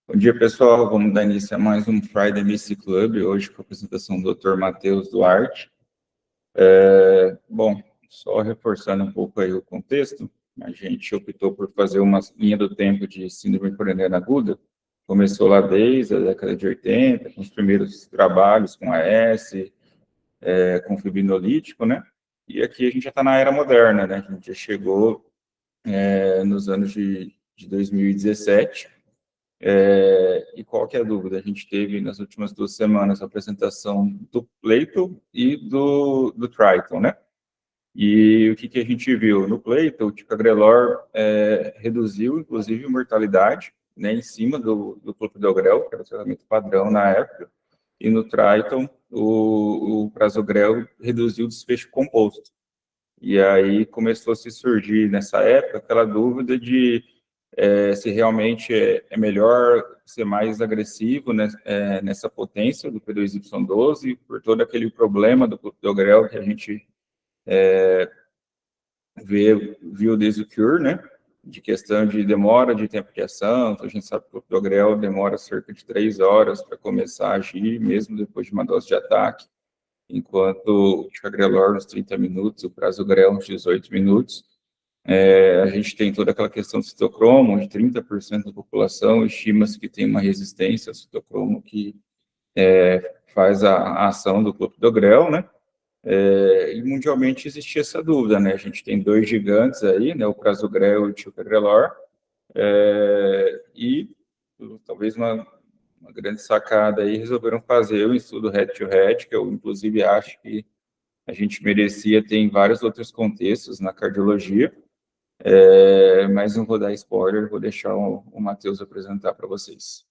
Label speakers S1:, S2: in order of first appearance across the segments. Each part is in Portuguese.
S1: Bom dia, pessoal. Vamos dar início a mais um Friday Mystery Club, hoje com a apresentação do Dr. Matheus Duarte. Bom, só reforçando um pouco aí o contexto, a gente optou por fazer uma linha do tempo de síndrome coronariana aguda. Começou lá desde a década de 80, com os primeiros trabalhos com AS, com fibrinolítico, né? E aqui a gente já está na era moderna, né? A gente já chegou nos anos de 2017. E qual que é a dúvida? A gente teve nas últimas 2 semanas a apresentação do Plato e do Triton, né? E o que a gente viu? No Plato, o ticagrelor reduziu, inclusive, a mortalidade, né, em cima do clopidogrel, que era o tratamento padrão na época, e no Triton, o prasugrel reduziu o desfecho composto. E aí começou a se surgir, nessa época, aquela dúvida de se realmente é melhor ser mais agressivo, né, nessa potência do P2Y12, por todo aquele problema do clopidogrel que a gente viu desde o Cure, né, de questão de demora de tempo de ação. Então, a gente sabe que o clopidogrel demora cerca de 3 horas para começar a agir, mesmo depois de uma dose de ataque, enquanto o ticagrelor nos 30 minutos, o prasugrel nos 18 minutos. A gente tem toda aquela questão do citocromo, onde 30% da população estima-se que tem uma resistência ao citocromo que faz a ação do clopidogrel, né? E mundialmente existia essa dúvida, né? A gente tem dois gigantes aí, né? O prasugrel e o ticagrelor, e talvez uma grande sacada aí, resolveram fazer um estudo head-to-head, que eu, inclusive, acho que a gente merecia ter em vários outros contextos na cardiologia, mas não vou dar spoiler, vou deixar o Matheus apresentar para vocês.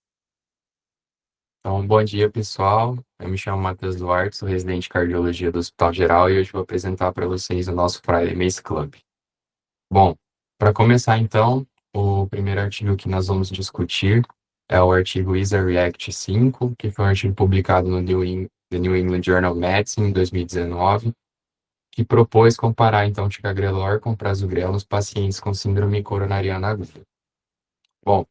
S2: Então, bom dia, pessoal. Eu me chamo Matheus Duarte, sou residente de cardiologia do Hospital Geral e hoje vou apresentar para vocês o nosso Friday Mace Club. Bom, para começar então, o primeiro artigo que nós vamos discutir é o artigo ISA-REACT 5, que foi um artigo publicado no The New England Journal of Medicine em 2019, que propôs comparar então ticagrelor com prasugrel nos pacientes com síndrome coronariana aguda. Bom,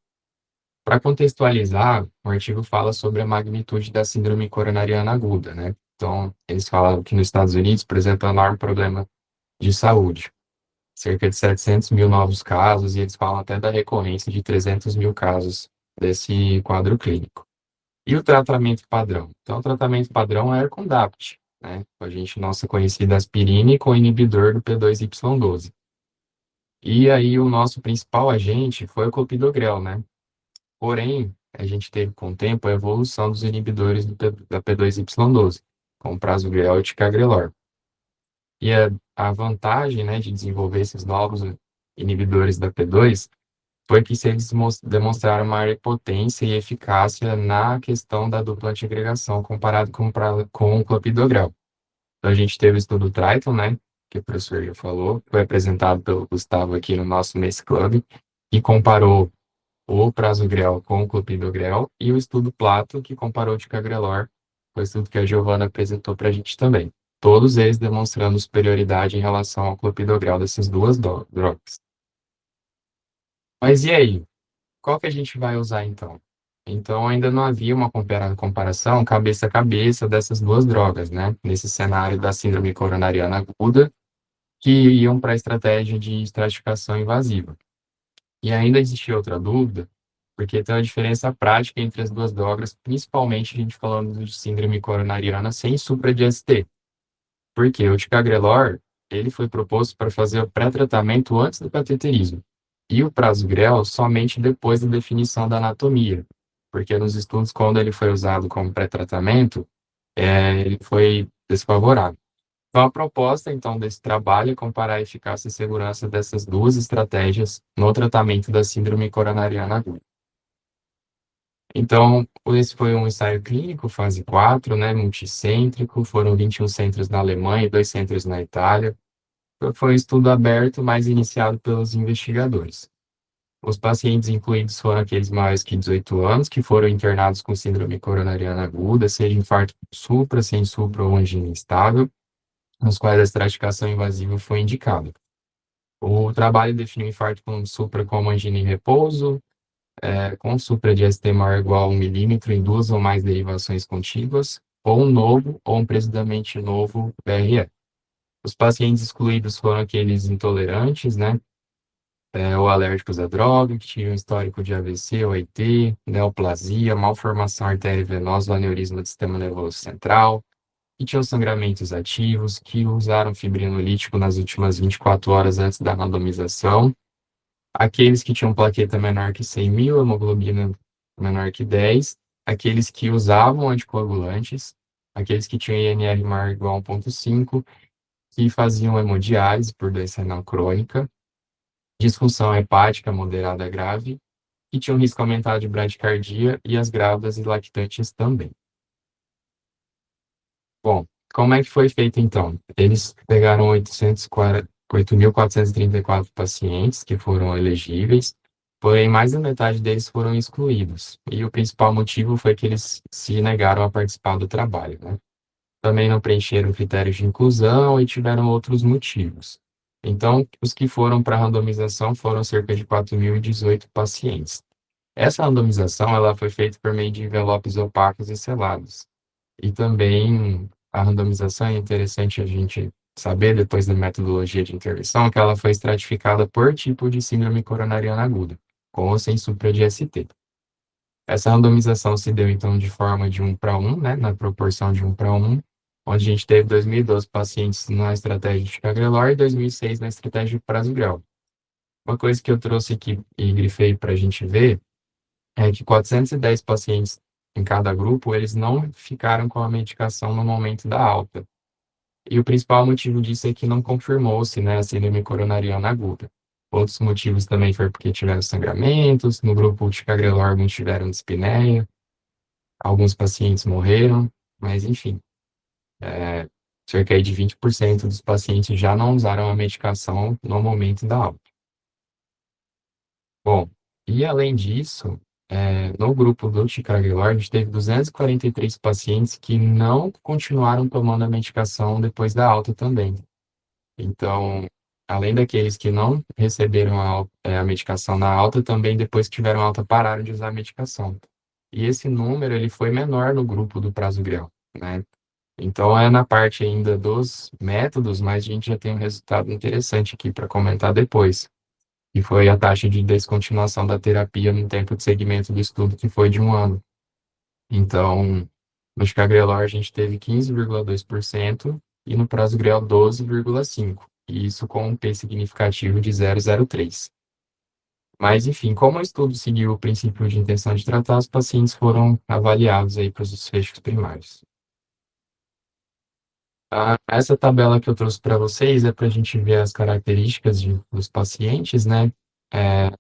S2: para contextualizar, o artigo fala sobre a magnitude da síndrome coronariana aguda, né? Então, eles falam que nos Estados Unidos, por exemplo, é um enorme problema de saúde. Cerca de 700 mil novos casos, e eles falam até da recorrência de 300 mil casos desse quadro clínico. E o tratamento padrão? Então, o tratamento padrão é Ercondapt, né? A gente, nossa conhecida aspirina com inibidor do P2Y12. E aí, o nosso principal agente foi o clopidogrel, né? Porém, a gente teve com o tempo a evolução dos inibidores da P2Y12, com o prasugrel e ticagrelor. E a vantagem, né, de desenvolver esses novos inibidores da P2 foi que eles demonstraram maior potência e eficácia na questão da dupla antiagregação comparado com o clopidogrel. Então, a gente teve o estudo Triton, né, que o professor já falou, foi apresentado pelo Gustavo aqui no nosso Mace Club, que comparou o prasugrel com o clopidogrel, e o estudo Plato, que comparou o ticagrelor, foi o estudo que a Giovana apresentou para a gente também. Todos eles demonstrando superioridade em relação ao clopidogrel dessas duas drogas. Mas e aí? Qual que a gente vai usar então? Então, ainda não havia uma comparação cabeça a cabeça dessas duas drogas, né? Nesse cenário da síndrome coronariana aguda, que iam para a estratégia de estratificação invasiva. E ainda existia outra dúvida, porque tem uma diferença prática entre as duas drogas, principalmente a gente falando de síndrome coronariana sem supra de ST. Porque o ticagrelor, ele foi proposto para fazer o pré-tratamento antes do cateterismo, e o prasugrel somente depois da definição da anatomia, porque nos estudos, quando ele foi usado como pré-tratamento, ele foi desfavorável. Então, a proposta, então, desse trabalho é comparar a eficácia e segurança dessas duas estratégias no tratamento da síndrome coronariana aguda. Então, esse foi um ensaio clínico, fase 4, né, multicêntrico, foram 21 centros na Alemanha e 2 centros na Itália. Foi um estudo aberto, mas iniciado pelos investigadores. Os pacientes incluídos foram aqueles maiores que 18 anos, que foram internados com síndrome coronariana aguda, seja infarto supra, sem supra ou angina instável, nos quais a estratificação invasiva foi indicada. O trabalho definiu infarto com supra como angina em repouso, com supra de ST maior ou igual a 1 milímetro em duas ou mais derivações contíguas, ou um novo ou um precisamente novo BRE. Os pacientes excluídos foram aqueles intolerantes, né, ou alérgicos à droga, que tinham histórico de AVC ou AIT, neoplasia, malformação arteriovenosa ou aneurisma do sistema nervoso central, que tinham sangramentos ativos, que usaram fibrinolítico nas últimas 24 horas antes da randomização, aqueles que tinham plaqueta menor que 100.000, hemoglobina menor que 10, aqueles que usavam anticoagulantes, aqueles que tinham INR maior ou igual a 1,5, que faziam hemodiálise por doença renal crônica, disfunção hepática moderada a grave, que tinham risco aumentado de bradicardia e as grávidas e lactantes também. Bom, como é que foi feito então? Eles pegaram 8.434 pacientes que foram elegíveis, porém mais da metade deles foram excluídos. E o principal motivo foi que eles se negaram a participar do trabalho, né? Também não preencheram critérios de inclusão e tiveram outros motivos. Então, os que foram para a randomização foram cerca de 4.018 pacientes. Essa randomização ela foi feita por meio de envelopes opacos e selados. E também a randomização é interessante a gente saber, depois da metodologia de intervenção, que ela foi estratificada por tipo de síndrome coronariana aguda, com ou sem supra de ST. Essa randomização se deu, então, de forma de 1:1, né, na proporção de 1:1, onde a gente teve 2012 pacientes na estratégia de Ticagrelor e 2006 na estratégia de Prasugrel. Uma coisa que eu trouxe aqui e grifei para a gente ver é que 410 pacientes em cada grupo, eles não ficaram com a medicação no momento da alta. E o principal motivo disso é que não confirmou-se, né, a síndrome coronariana aguda. Outros motivos também foi porque tiveram sangramentos, no grupo de Ticagrelor alguns tiveram dispneia, alguns pacientes morreram, mas enfim, cerca de 20% dos pacientes já não usaram a medicação no momento da alta. Bom, e além disso, no grupo do Ticagrelor, a gente teve 243 pacientes que não continuaram tomando a medicação depois da alta também. Então, além daqueles que não receberam a medicação na alta, também depois que tiveram alta pararam de usar a medicação. E esse número ele foi menor no grupo do Prasugrel, né? Então, é na parte ainda dos métodos, mas a gente já tem um resultado interessante aqui para comentar depois, que foi a taxa de descontinuação da terapia no tempo de segmento do estudo, que foi de 1 ano. Então, no Ticagrelor a gente teve 15,2% e no Prasugrel 12,5%, e isso com um P significativo de 0,03. Mas, enfim, como o estudo seguiu o princípio de intenção de tratar, os pacientes foram avaliados aí para os desfechos primários. Essa tabela que eu trouxe para vocês é para a gente ver as características dos pacientes, né?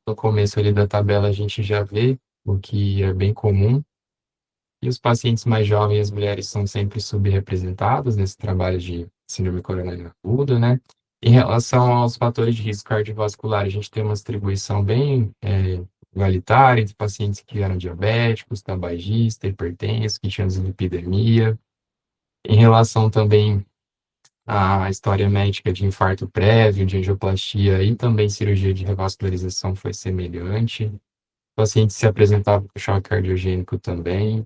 S2: No começo ali da tabela a gente já vê o que é bem comum, e os pacientes mais jovens e as mulheres são sempre subrepresentados nesse trabalho de síndrome coronariana aguda, né? Em relação aos fatores de risco cardiovascular, a gente tem uma distribuição bem igualitária entre pacientes que eram diabéticos, tabagistas, hipertensos, que tinham dislipidemia. Em relação também à história médica de infarto prévio, de angioplastia e também cirurgia de revascularização foi semelhante. Pacientes se apresentavam com choque cardiogênico também.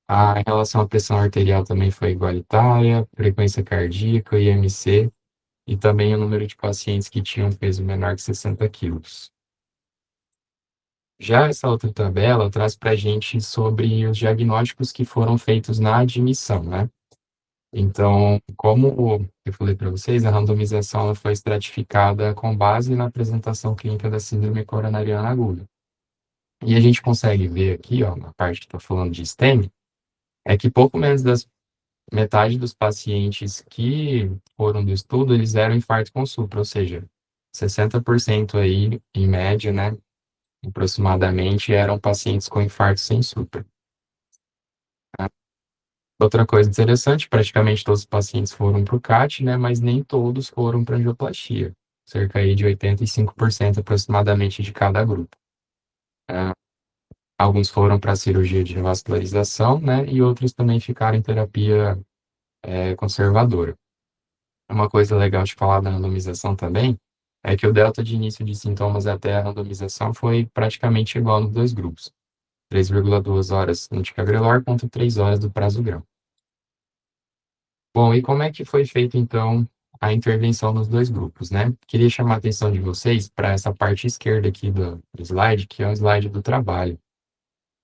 S2: Em relação à pressão arterial também foi igualitária, frequência cardíaca, IMC, e também o número de pacientes que tinham peso menor que 60 quilos. Já essa outra tabela traz para a gente sobre os diagnósticos que foram feitos na admissão, né? Então, como eu falei para vocês, a randomização ela foi estratificada com base na apresentação clínica da síndrome coronariana aguda. E a gente consegue ver aqui, ó, na parte que está falando de STEMI, é que pouco menos das metade dos pacientes que foram do estudo, eles eram infarto com supra, ou seja, 60% aí, em média, né, aproximadamente, eram pacientes com infarto sem supra. Outra coisa interessante, praticamente todos os pacientes foram para o CAT, né, mas nem todos foram para angioplastia, cerca aí de 85% aproximadamente de cada grupo. Alguns foram para cirurgia de revascularização, né, e outros também ficaram em terapia conservadora. Uma coisa legal de falar da randomização também é que o delta de início de sintomas até a randomização foi praticamente igual nos dois grupos. 3,2 horas no ticagrelor contra 3 horas do prasugrel. Bom, e como é que foi feita, então, a intervenção nos dois grupos, né? Queria chamar a atenção de vocês para essa parte esquerda aqui do slide, que é o slide do trabalho.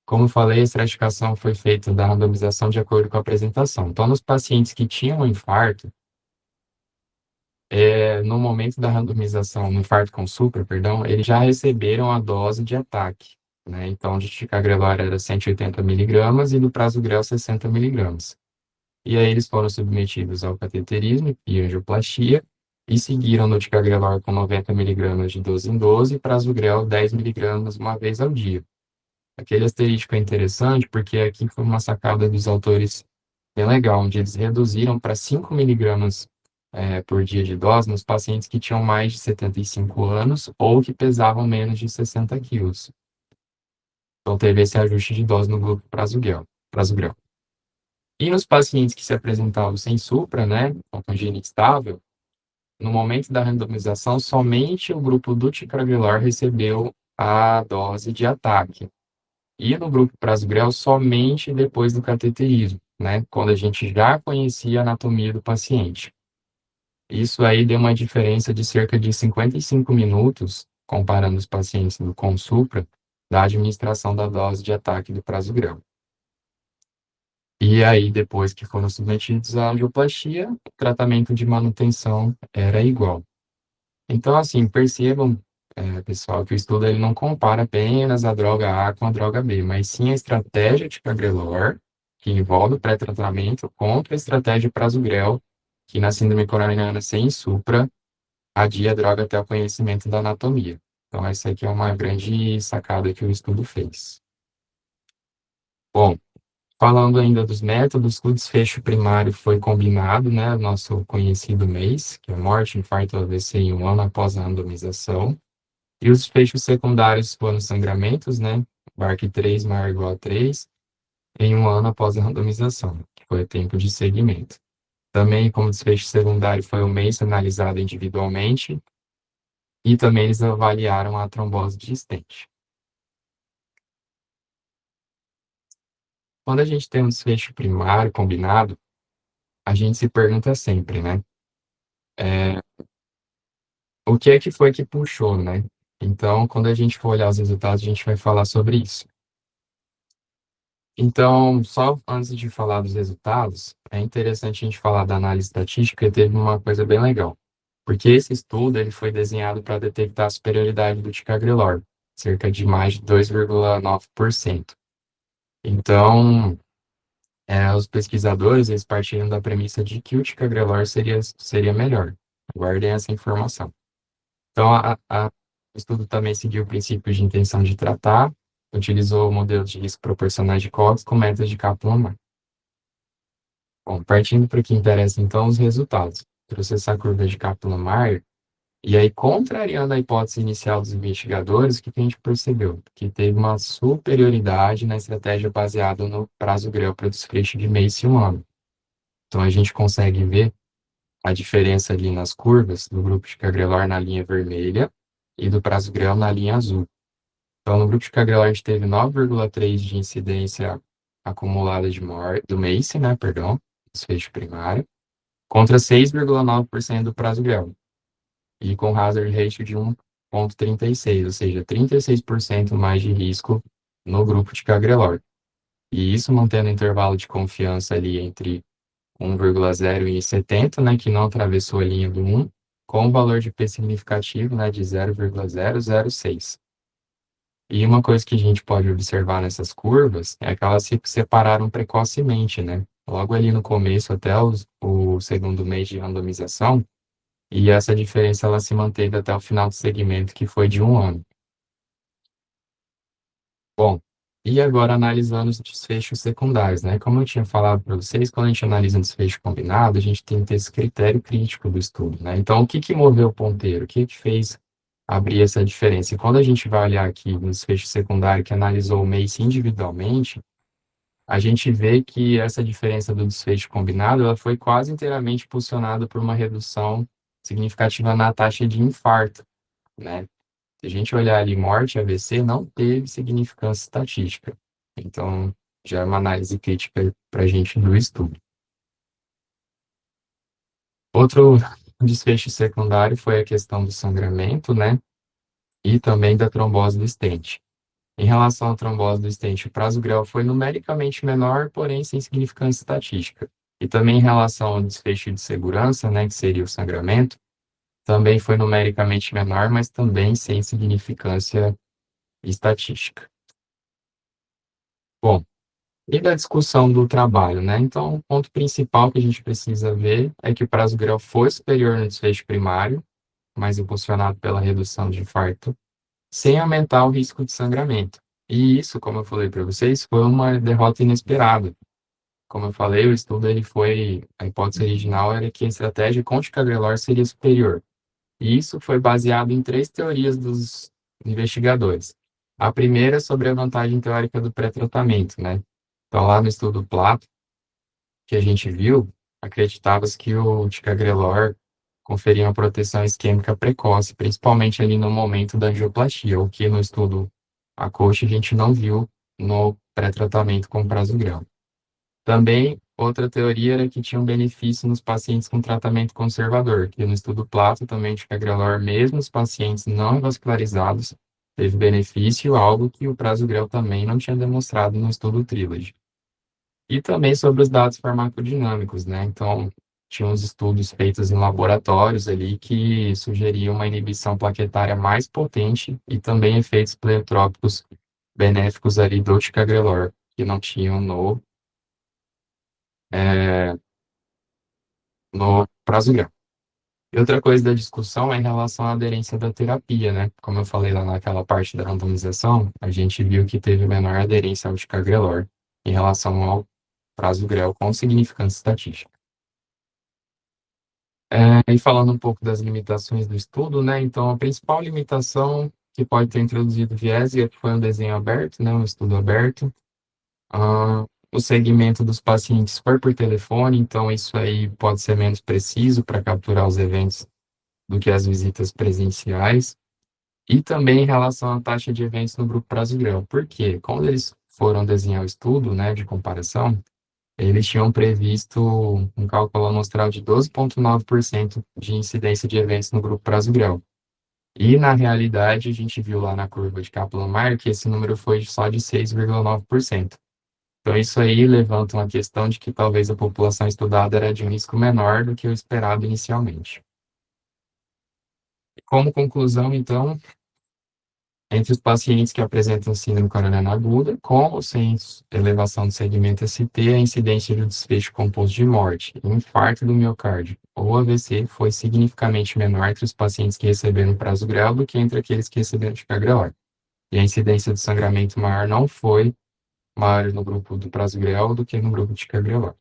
S2: Como eu falei, a estratificação foi feita da randomização de acordo com a apresentação. Então, nos pacientes que tinham infarto, no momento da randomização, no infarto com supra, perdão, eles já receberam a dose de ataque, né? Então, de ticagrelor era 180 miligramas e do prasugrel 60 miligramas. E aí eles foram submetidos ao cateterismo e angioplastia e seguiram no ticagrelor com 90 miligramas de 12 em 12 e prasugrel 10 miligramas uma vez ao dia. Aquele asterístico é interessante porque aqui foi uma sacada dos autores bem legal, onde eles reduziram para 5 miligramas por dia de dose nos pacientes que tinham mais de 75 anos ou que pesavam menos de 60 quilos. Então teve esse ajuste de dose no grupo prasugrel. E nos pacientes que se apresentavam sem supra, né, com congênita estável, no momento da randomização, somente o grupo do ticagrelor recebeu a dose de ataque. E no grupo prasugrel, somente depois do cateterismo, né, quando a gente já conhecia a anatomia do paciente. Isso aí deu uma diferença de cerca de 55 minutos, comparando os pacientes com supra, da administração da dose de ataque do prasugrel. E aí, depois que foram submetidos à angioplastia, o tratamento de manutenção era igual. Então, assim, percebam, pessoal, que o estudo ele não compara apenas a droga A com a droga B, mas sim a estratégia de ticagrelor, que envolve o pré-tratamento, contra a estratégia prasugrel, que na síndrome coronariana sem supra, adia a droga até o conhecimento da anatomia. Então, essa aqui é uma grande sacada que o estudo fez. Bom, falando ainda dos métodos, o desfecho primário foi combinado, né, nosso conhecido MACE, que é morte, infarto, AVC em 1 ano após a randomização. E os desfechos secundários foram sangramentos, né, BARC3 maior ou igual a 3, em 1 ano após a randomização, que foi o tempo de segmento. Também, como desfecho secundário, foi o MACE analisado individualmente, e também eles avaliaram a trombose de stent. Quando a gente tem um desfecho primário combinado, a gente se pergunta sempre, né? O que é que foi que puxou, né? Então, quando a gente for olhar os resultados, a gente vai falar sobre isso. Então, só antes de falar dos resultados, é interessante a gente falar da análise estatística, e teve uma coisa bem legal. Porque esse estudo ele foi desenhado para detectar a superioridade do ticagrelor, cerca de mais de 2,9%. Então, os pesquisadores eles partiram da premissa de que o ticagrelor seria melhor. Guardem essa informação. Então, o estudo também seguiu o princípio de intenção de tratar, utilizou o modelo de risco proporcionais de Cox com metas de Kaplan-Meier. Bom, partindo para o que interessa, então, os resultados. Trouxe essa curva de Kaplan-Meier, e aí, contrariando a hipótese inicial dos investigadores, o que a gente percebeu? Que teve uma superioridade na estratégia baseada no prasugrel para o desfecho de MACE humano. Então, a gente consegue ver a diferença ali nas curvas do grupo de ticagrelor na linha vermelha e do prasugrel na linha azul. Então, no grupo de ticagrelor, a gente teve 9,3 de incidência acumulada de morte, do MACE, né, perdão, desfecho primário, contra 6,9% do prasugrel, e com hazard ratio de 1,36, ou seja, 36% mais de risco no grupo de ticagrelor. E isso mantendo intervalo de confiança ali entre 1,0 e 70, né, que não atravessou a linha do 1, com um valor de P significativo, né, de 0,006. E uma coisa que a gente pode observar nessas curvas é que elas se separaram precocemente, né? Logo ali no começo, até o segundo mês de randomização, e essa diferença ela se manteve até o final do segmento, que foi de 1 ano. Bom, e agora analisando os desfechos secundários, né? Como eu tinha falado para vocês, quando a gente analisa um desfecho combinado, a gente tem que ter esse critério crítico do estudo, né? Então, o que moveu o ponteiro? O que fez abrir essa diferença? E quando a gente vai olhar aqui no desfecho secundário, que analisou o MACE individualmente, a gente vê que essa diferença do desfecho combinado, ela foi quase inteiramente impulsionada por uma redução significativa na taxa de infarto, né? Se a gente olhar ali morte e AVC, não teve significância estatística. Então, já é uma análise crítica para a gente do estudo. Outro desfecho secundário foi a questão do sangramento, né? E também da trombose do estente. Em relação à trombose do estente, o prazo grel foi numericamente menor, porém sem significância estatística. E também em relação ao desfecho de segurança, né, que seria o sangramento, também foi numericamente menor, mas também sem significância estatística. Bom, e da discussão do trabalho, né? Então, o ponto principal que a gente precisa ver é que o prazo grel foi superior no desfecho primário, mais impulsionado pela redução de infarto, sem aumentar o risco de sangramento. E isso, como eu falei para vocês, foi uma derrota inesperada. Como eu falei, o estudo a hipótese original era que a estratégia com ticagrelor seria superior. E isso foi baseado em três teorias dos investigadores. A primeira é sobre a vantagem teórica do pré-tratamento, né? Então, lá no estudo Plato, que a gente viu, acreditava-se que o ticagrelor conferia uma proteção isquêmica precoce, principalmente ali no momento da angioplastia, o que no estudo ACOAST a gente não viu no pré-tratamento com prasugrel. Também, outra teoria era que tinha um benefício nos pacientes com tratamento conservador, que no estudo Plato também de ticagrelor, mesmo os pacientes não vascularizados, teve benefício, algo que o prasugrel também não tinha demonstrado no estudo Trilogy. E também sobre os dados farmacodinâmicos, né? Então, tinha uns estudos feitos em laboratórios ali que sugeriam uma inibição plaquetária mais potente e também efeitos pleiotrópicos benéficos ali do ticagrelor, que não tinham no prasugrel. E outra coisa da discussão é em relação à aderência da terapia, né? Como eu falei lá naquela parte da randomização, a gente viu que teve menor aderência ao ticagrelor em relação ao prasugrel com significância estatística. E falando um pouco das limitações do estudo, né? Então, a principal limitação que pode ter introduzido viés foi um desenho aberto, né? Um estudo aberto. O segmento dos pacientes foi por telefone, então isso aí pode ser menos preciso para capturar os eventos do que as visitas presenciais. E também em relação à taxa de eventos no grupo prasugrel. Por quê? Quando eles foram desenhar o estudo, né, de comparação, eles tinham previsto um cálculo amostral de 12,9% de incidência de eventos no grupo prasugrel. E, na realidade, a gente viu lá na curva de Kaplan-Meier que esse número foi só de 6,9%. Então, isso aí levanta uma questão de que talvez a população estudada era de um risco menor do que o esperado inicialmente. Como conclusão, então, entre os pacientes que apresentam síndrome coronariana aguda, com ou sem elevação do segmento ST, a incidência de desfecho composto de morte, infarto do miocárdio ou AVC foi significativamente menor entre os pacientes que receberam prasugrel do que entre aqueles que receberam ticagrelor. E a incidência de sangramento maior não foi maior no grupo do prasugrel do que no grupo de ticagrelor.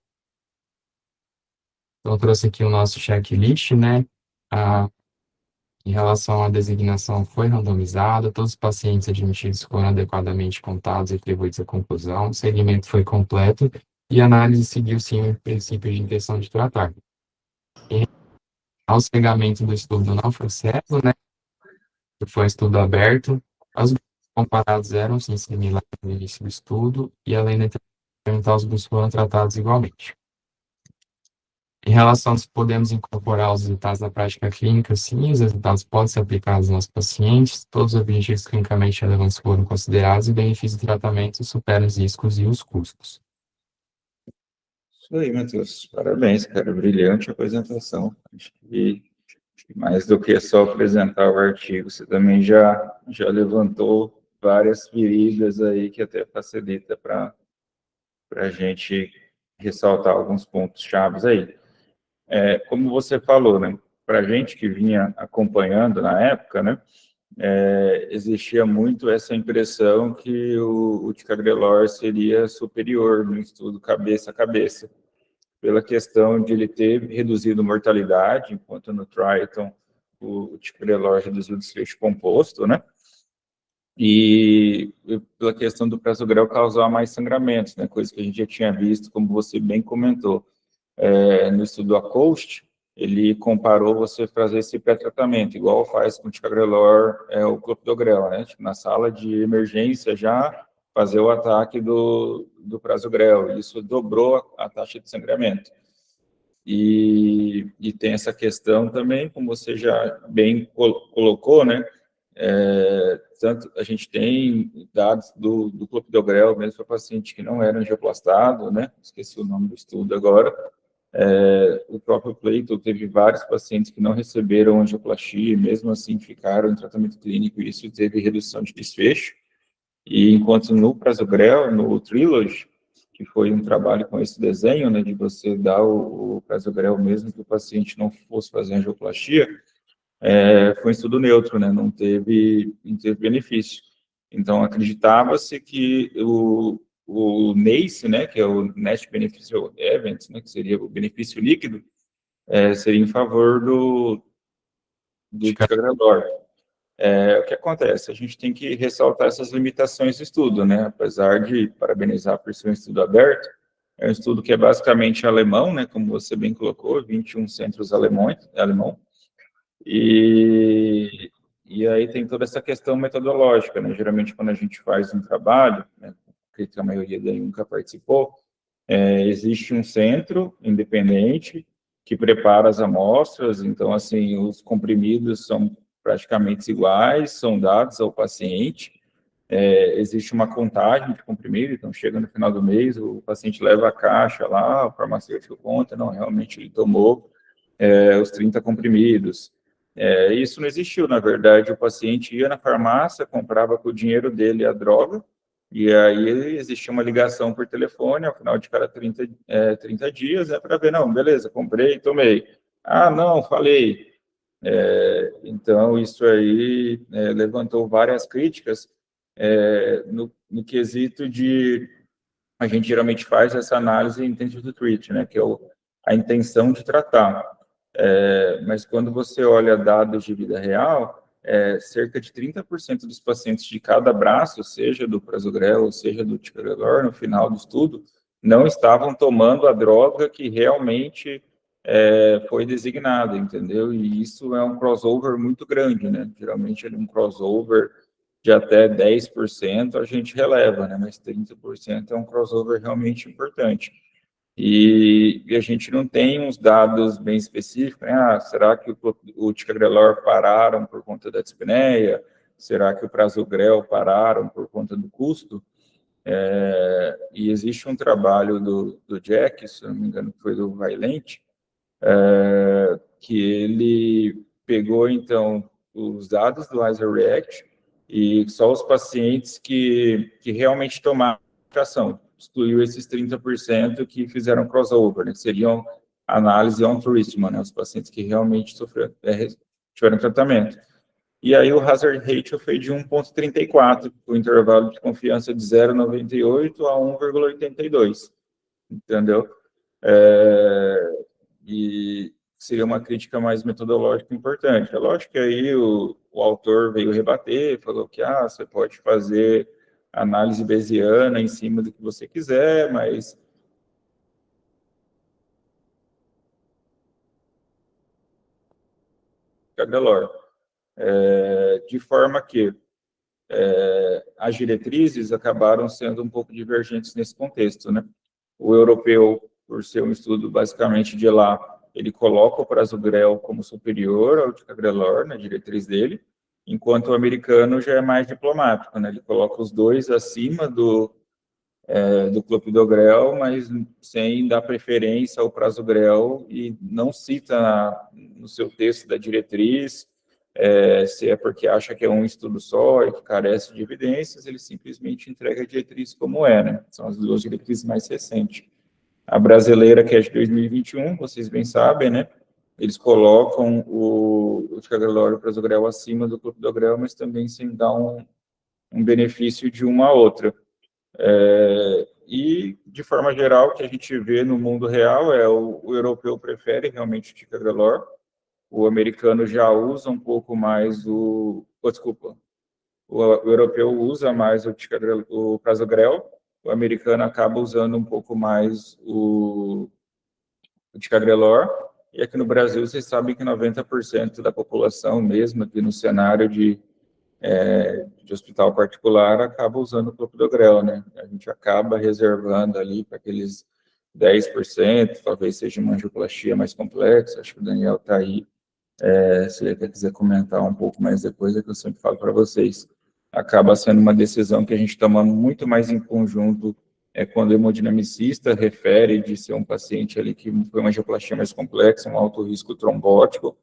S2: Então, eu trouxe aqui o nosso checklist, né? Em relação à designação, foi randomizada, todos os pacientes admitidos foram adequadamente contados e atribuídos à conclusão, o segmento foi completo e a análise seguiu, sim, o princípio de intenção de tratar. Ao cegamento do estudo não foi cego, né? Foi um estudo aberto, os grupos comparados eram, sim, similares no início do estudo e, além de experimentar, os grupos foram tratados igualmente. Em relação a se podemos incorporar os resultados da prática clínica, sim, os resultados podem ser aplicados nos pacientes, todos os objetivos clinicamente relevantes foram considerados e benefícios do tratamento superam os riscos e os custos.
S1: Isso aí, Matheus. Parabéns, cara. Brilhante apresentação. Acho que mais do que só apresentar o artigo, você também já levantou várias feridas aí que até facilita para a gente ressaltar alguns pontos chaves aí. Como você falou, né? Para a gente que vinha acompanhando na época, né? Existia muito essa impressão que o ticagrelor seria superior no estudo cabeça a cabeça, pela questão de ele ter reduzido mortalidade, enquanto no Triton o ticagrelor reduziu o desfecho composto, né? E pela questão do prasugrel causar mais sangramentos, né? Coisa que a gente já tinha visto, como você bem comentou, no estudo ACOAST, ele comparou você fazer esse pré-tratamento, igual faz com o ticagrelor, o clopidogrel, né? Tipo, na sala de emergência já fazer o ataque do prasugrel. Isso dobrou a taxa de sangramento. E tem essa questão também, como você já bem colocou, né? Tanto a gente tem dados do clopidogrel mesmo para paciente que não era angioplastado, né? Esqueci o nome do estudo agora. O próprio Plato teve vários pacientes que não receberam angioplastia, e mesmo assim ficaram em tratamento clínico, e isso teve redução de desfecho. E enquanto no prasugrel, no Trilogy, que foi um trabalho com esse desenho, né, de você dar o prasugrel mesmo que o paciente não fosse fazer angioplastia, foi um estudo neutro, né, não teve benefício. Então, acreditava-se que o NACE, né, que é o Net Beneficial Events, né, que seria o benefício líquido, seria em favor do ticagrelor. O que acontece? A gente tem que ressaltar essas limitações do estudo, né? Apesar de parabenizar por ser um estudo aberto, é um estudo que é basicamente alemão, né? Como você bem colocou, 21 centros alemão. E aí tem toda essa questão metodológica, né? Geralmente, quando a gente faz um trabalho, né, que a maioria daí nunca participou, existe um centro independente que prepara as amostras, então, assim, os comprimidos são praticamente iguais, são dados ao paciente, existe uma contagem de comprimido, então chega no final do mês, o paciente leva a caixa lá, o farmacêutico conta, não, realmente ele tomou os 30 comprimidos. Isso não existiu, na verdade, o paciente ia na farmácia, comprava com o dinheiro dele a droga, e aí existia uma ligação por telefone, ao final de cada 30 dias, para ver, não, beleza, comprei, tomei. Ah, não, falei. Então, isso aí levantou várias críticas no quesito de... A gente geralmente faz essa análise intent to treat, né, que é a intenção de tratar. Mas quando você olha dados de vida real, cerca de 30% dos pacientes de cada braço, seja do prasugrel ou seja do ticagrelor, no final do estudo, não estavam tomando a droga que realmente foi designada, entendeu? E isso é um crossover muito grande, né? Geralmente é um crossover de até 10% a gente releva, né? Mas 30% é um crossover realmente importante. E a gente não tem uns dados bem específicos, né? Ah, será que o ticagrelor pararam por conta da dispneia? Será que o prasugrel pararam por conta do custo? E existe um trabalho do Jack, se não me engano, foi do Vaillant, que ele pegou, então, os dados do ISA-React e só os pacientes que realmente tomaram ação, excluiu esses 30% que fizeram crossover, né, que seriam análise on-treatment, né, os pacientes que realmente tiveram tratamento. E aí o hazard ratio foi de 1,34, o intervalo de confiança de 0,98 a 1,82, entendeu? E seria uma crítica mais metodológica importante. É lógico que aí o autor veio rebater, falou que você pode fazer análise bayesiana em cima do que você quiser, mas... Cagrelor. De forma que as diretrizes acabaram sendo um pouco divergentes nesse contexto, né? O europeu, por ser um estudo basicamente de lá, ele coloca o prasugrel como superior ao ticagrelor, na diretriz dele, enquanto o americano já é mais diplomático, né? Ele coloca os dois acima do clopidogrel, mas sem dar preferência ao prasugrel e não cita no seu texto da diretriz se é porque acha que é um estudo só e que carece de evidências, ele simplesmente entrega a diretriz como é, né? São as duas diretrizes mais recentes. A brasileira, que é de 2021, vocês bem sabem, né? Eles colocam o ticagrelor e o prasugrel acima do clopidogrel, mas também sem dar um benefício de uma a outra. E, de forma geral, o que a gente vê no mundo real é o europeu prefere realmente o ticagrelor, o americano já usa um pouco mais o europeu usa mais o prasugrel, o americano acaba usando um pouco mais o ticagrelor, e aqui no Brasil vocês sabem que 90% da população, mesmo aqui no cenário de hospital particular, acaba usando o clopidogrel, né? A gente acaba reservando ali para aqueles 10%, talvez seja uma angioplastia mais complexa, acho que o Daniel está aí, se ele até quiser comentar um pouco mais depois, é que eu sempre falo para vocês. Acaba sendo uma decisão que a gente toma muito mais em conjunto quando o hemodinamicista refere de ser um paciente ali que foi uma angioplastia mais complexa, um alto risco trombótico,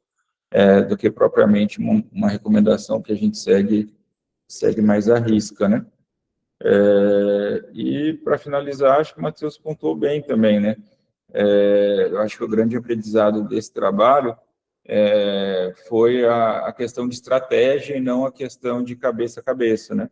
S1: do que propriamente uma recomendação que a gente segue mais à risca, né? E, para finalizar, acho que o Matheus pontuou bem também, né? Eu acho que o grande aprendizado desse trabalho foi a questão de estratégia e não a questão de cabeça a cabeça, né?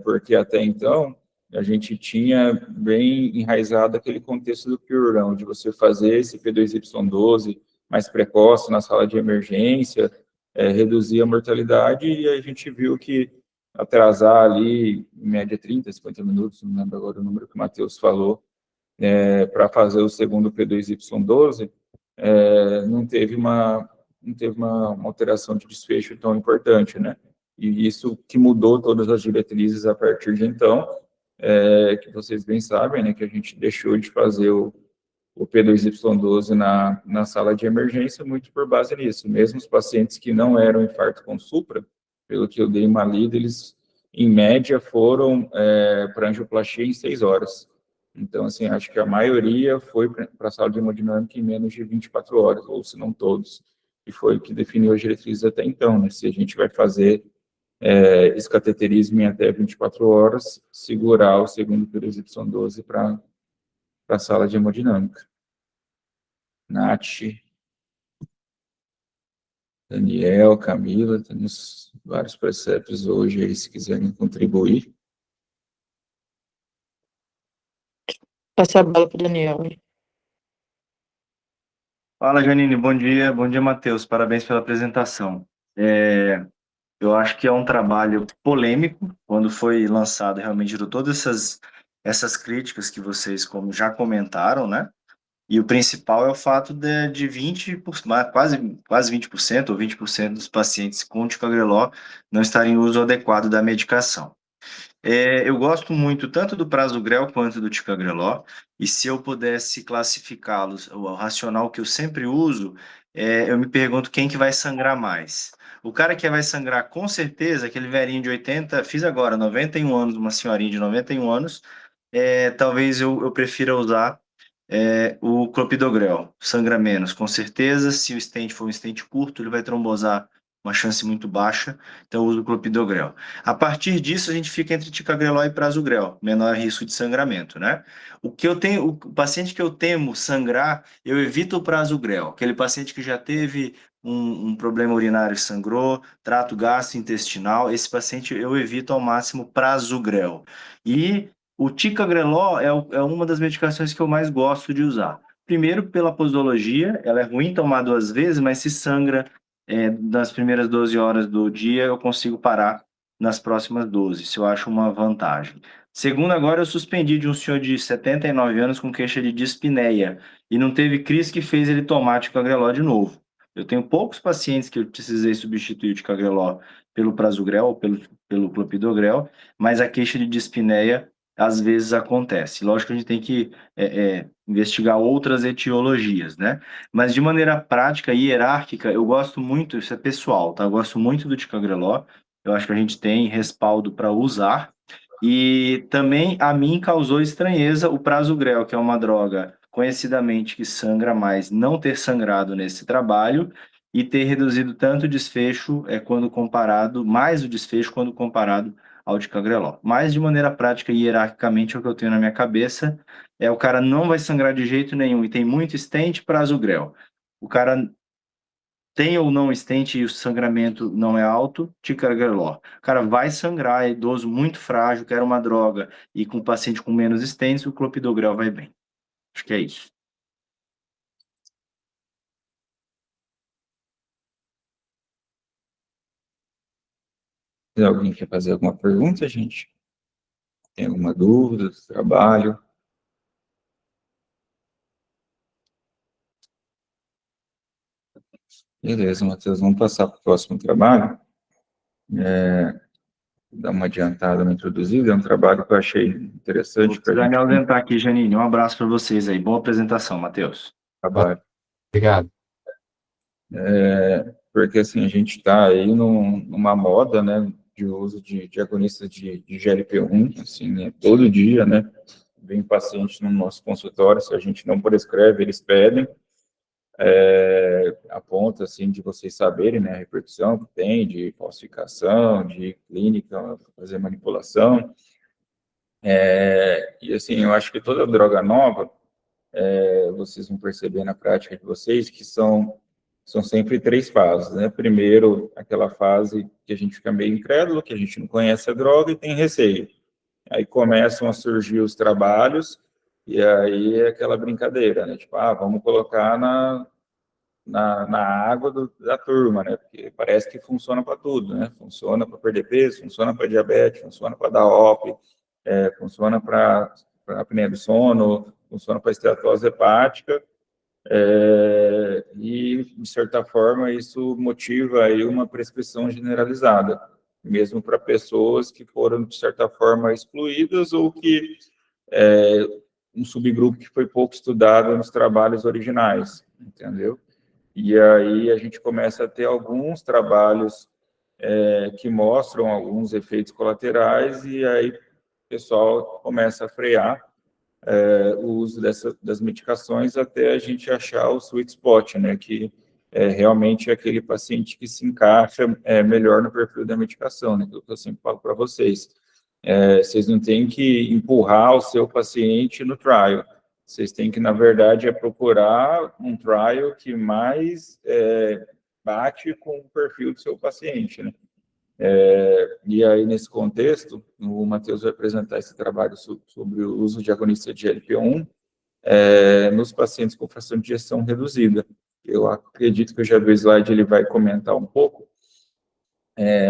S1: Porque até então a gente tinha bem enraizado aquele contexto do Purão, de você fazer esse P2Y12 mais precoce na sala de emergência, reduzir a mortalidade, e a gente viu que atrasar ali, em média 30, 50 minutos, não lembro agora o número que o Matheus falou, para fazer o segundo P2Y12, não teve uma alteração de desfecho tão importante, né? E isso que mudou todas as diretrizes a partir de então, que vocês bem sabem, né, que a gente deixou de fazer o P2Y12 na sala de emergência muito por base nisso. Mesmo os pacientes que não eram infarto com supra, pelo que eu dei uma lida, eles, em média, foram para angioplastia em 6 horas. Então, assim, acho que a maioria foi para a sala de hemodinâmica em menos de 24 horas, ou se não todos, e foi o que definiu as diretrizes até então, né? Se a gente vai fazer escateterismo em até 24 horas, segurar o segundo PY12 para a sala de hemodinâmica. Nath, Daniel, Camila, temos vários preceptos hoje aí, se quiserem contribuir.
S3: Passar a bola para o Daniel.
S4: Fala, Janine, bom dia. Bom dia, Matheus. Parabéns pela apresentação. Eu acho que é um trabalho polêmico. Quando foi lançado, realmente gerou todas essas críticas que vocês já comentaram, né? E o principal é o fato de 20%, quase 20% ou 20% dos pacientes com ticagrelor não estarem em uso adequado da medicação. Eu gosto muito tanto do prasugrel quanto do ticagrelor, e se eu pudesse classificá-los, o racional que eu sempre uso, eu me pergunto quem que vai sangrar mais. O cara que vai sangrar, com certeza, aquele velhinho de 80, fiz agora, 91 anos, uma senhorinha de 91 anos, talvez eu prefira usar o clopidogrel, sangra menos, com certeza. Se o stent for um stent curto, ele vai trombosar uma chance muito baixa, então eu uso o clopidogrel. A partir disso, a gente fica entre ticagrelor e prasugrel, menor risco de sangramento, né? O paciente que eu temo sangrar, eu evito o prasugrel, aquele paciente que já teve um problema urinário e sangrou, trato gastrointestinal, esse paciente eu evito ao máximo prasugrel. E o ticagrelor é uma das medicações que eu mais gosto de usar. Primeiro, pela posologia, ela é ruim tomar 2 vezes, mas se sangra nas primeiras 12 horas do dia, eu consigo parar nas próximas 12, isso eu acho uma vantagem. Segundo, agora eu suspendi de um senhor de 79 anos com queixa de dispneia, e não teve crise que fez ele tomar ticagrelor de novo. Eu tenho poucos pacientes que eu precisei substituir o ticagrelor pelo prasugrel ou pelo clopidogrel, mas a queixa de dispneia às vezes acontece. Lógico que a gente tem que investigar outras etiologias, né? Mas de maneira prática e hierárquica, eu gosto muito, isso é pessoal, tá? Eu gosto muito do ticagrelor, eu acho que a gente tem respaldo para usar, e também a mim causou estranheza o prasugrel, que é uma droga conhecidamente que sangra mais, não ter sangrado nesse trabalho e ter reduzido tanto o desfecho quando comparado, mais o desfecho quando comparado ao ticagrelor. Mas de maneira prática e hierarquicamente é o que eu tenho na minha cabeça, o cara não vai sangrar de jeito nenhum e tem muito stent, prasugrel. O cara tem ou não stent e o sangramento não é alto, ticagrelor. O cara vai sangrar, é idoso muito frágil, quer uma droga e com paciente com menos stents, o clopidogrel vai bem. Acho que é isso.
S1: Alguém quer fazer alguma pergunta, gente? Tem alguma dúvida do trabalho? Beleza, Matheus, vamos passar para o próximo trabalho. Dar uma adiantada no introduzido, é um trabalho que eu achei interessante
S4: Vou
S1: para a
S4: precisar me
S1: gente
S4: ausentar aqui, Janine. Um abraço para vocês aí. Boa apresentação, Matheus.
S1: trabalhar.
S2: Obrigado.
S1: Porque assim, a gente está aí numa moda, né, de uso de agonistas de GLP-1, assim, né, todo dia, né, vem paciente no nosso consultório, se a gente não prescreve, eles pedem, a ponto, assim, de vocês saberem, né, a repercussão que tem de falsificação, de clínica, fazer manipulação, e assim, eu acho que toda droga nova, vocês vão perceber na prática de vocês que são sempre três fases, né? Primeiro, aquela fase que a gente fica meio incrédulo, que a gente não conhece a droga e tem receio. Aí começam a surgir os trabalhos, e aí é aquela brincadeira, né? Tipo, vamos colocar na água da turma, né? Porque parece que funciona para tudo, né? Funciona para perder peso, funciona para diabetes, funciona para dar OP, funciona para apneia do sono, funciona para esteatose hepática, e, de certa forma, isso motiva aí uma prescrição generalizada, mesmo para pessoas que foram, de certa forma, excluídas ou que um subgrupo que foi pouco estudado nos trabalhos originais, entendeu? E aí a gente começa a ter alguns trabalhos que mostram alguns efeitos colaterais e aí o pessoal começa a frear o uso das medicações até a gente achar o sweet spot, né, que realmente é aquele paciente que se encaixa melhor no perfil da medicação, né, que eu sempre falo para vocês. Vocês não têm que empurrar o seu paciente no trial, vocês têm que, na verdade, procurar um trial que mais bate com o perfil do seu paciente, né? E aí, nesse contexto, o Matheus vai apresentar esse trabalho sobre o uso de agonista de GLP-1 nos pacientes com fração de ejeção reduzida. Eu acredito que eu já vi o slide, ele vai comentar um pouco,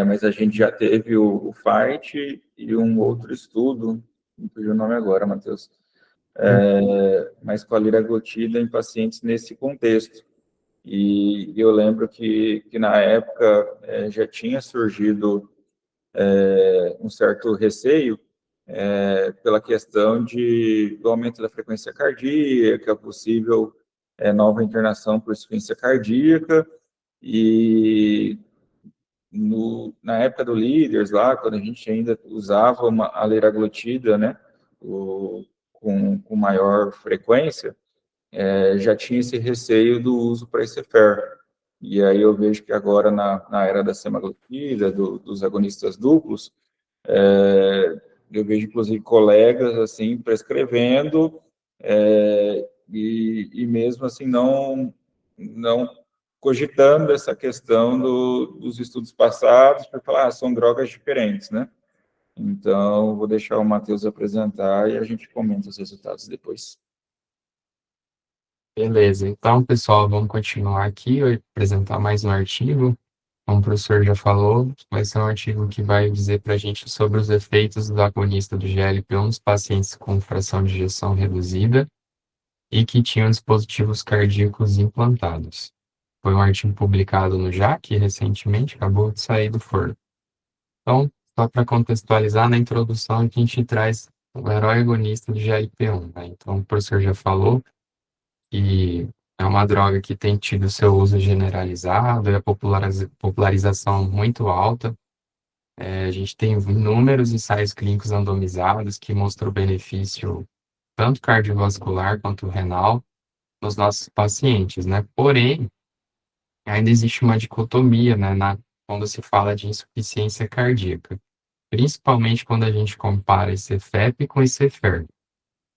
S1: mas a gente já teve o FIGHT e um outro estudo, não fugiu o nome agora, Matheus, mas com a liraglutida em pacientes nesse contexto. E eu lembro que na época já tinha surgido um certo receio pela questão do aumento da frequência cardíaca, possível nova internação por insuficiência cardíaca, e na época do Leaders, lá, quando a gente ainda usava a liraglutida, né, com maior frequência, já tinha esse receio do uso para esse fer. E aí eu vejo que agora, na era da semaglutida, dos agonistas duplos, eu vejo, inclusive, colegas, assim, prescrevendo, e mesmo assim não cogitando essa questão dos estudos passados, para falar, são drogas diferentes, né? Então, vou deixar o Matheus apresentar e a gente comenta os resultados depois.
S2: Beleza, então, pessoal, vamos continuar aqui, eu vou apresentar mais um artigo. Como o professor já falou, vai ser um artigo que vai dizer para a gente sobre os efeitos do agonista do GLP-1 nos pacientes com fração de ejeção reduzida e que tinham dispositivos cardíacos implantados. Foi um artigo publicado no JACC recentemente, acabou de sair do forno. Então, só para contextualizar, na introdução a gente traz o herói agonista do GLP-1, né? Então, o professor já falou que é uma droga que tem tido seu uso generalizado e a popularização muito alta. A gente tem inúmeros ensaios clínicos randomizados que mostram benefício tanto cardiovascular quanto renal nos nossos pacientes, né? Porém, ainda existe uma dicotomia, né, quando se fala de insuficiência cardíaca, principalmente quando a gente compara ICFEP com ICFER.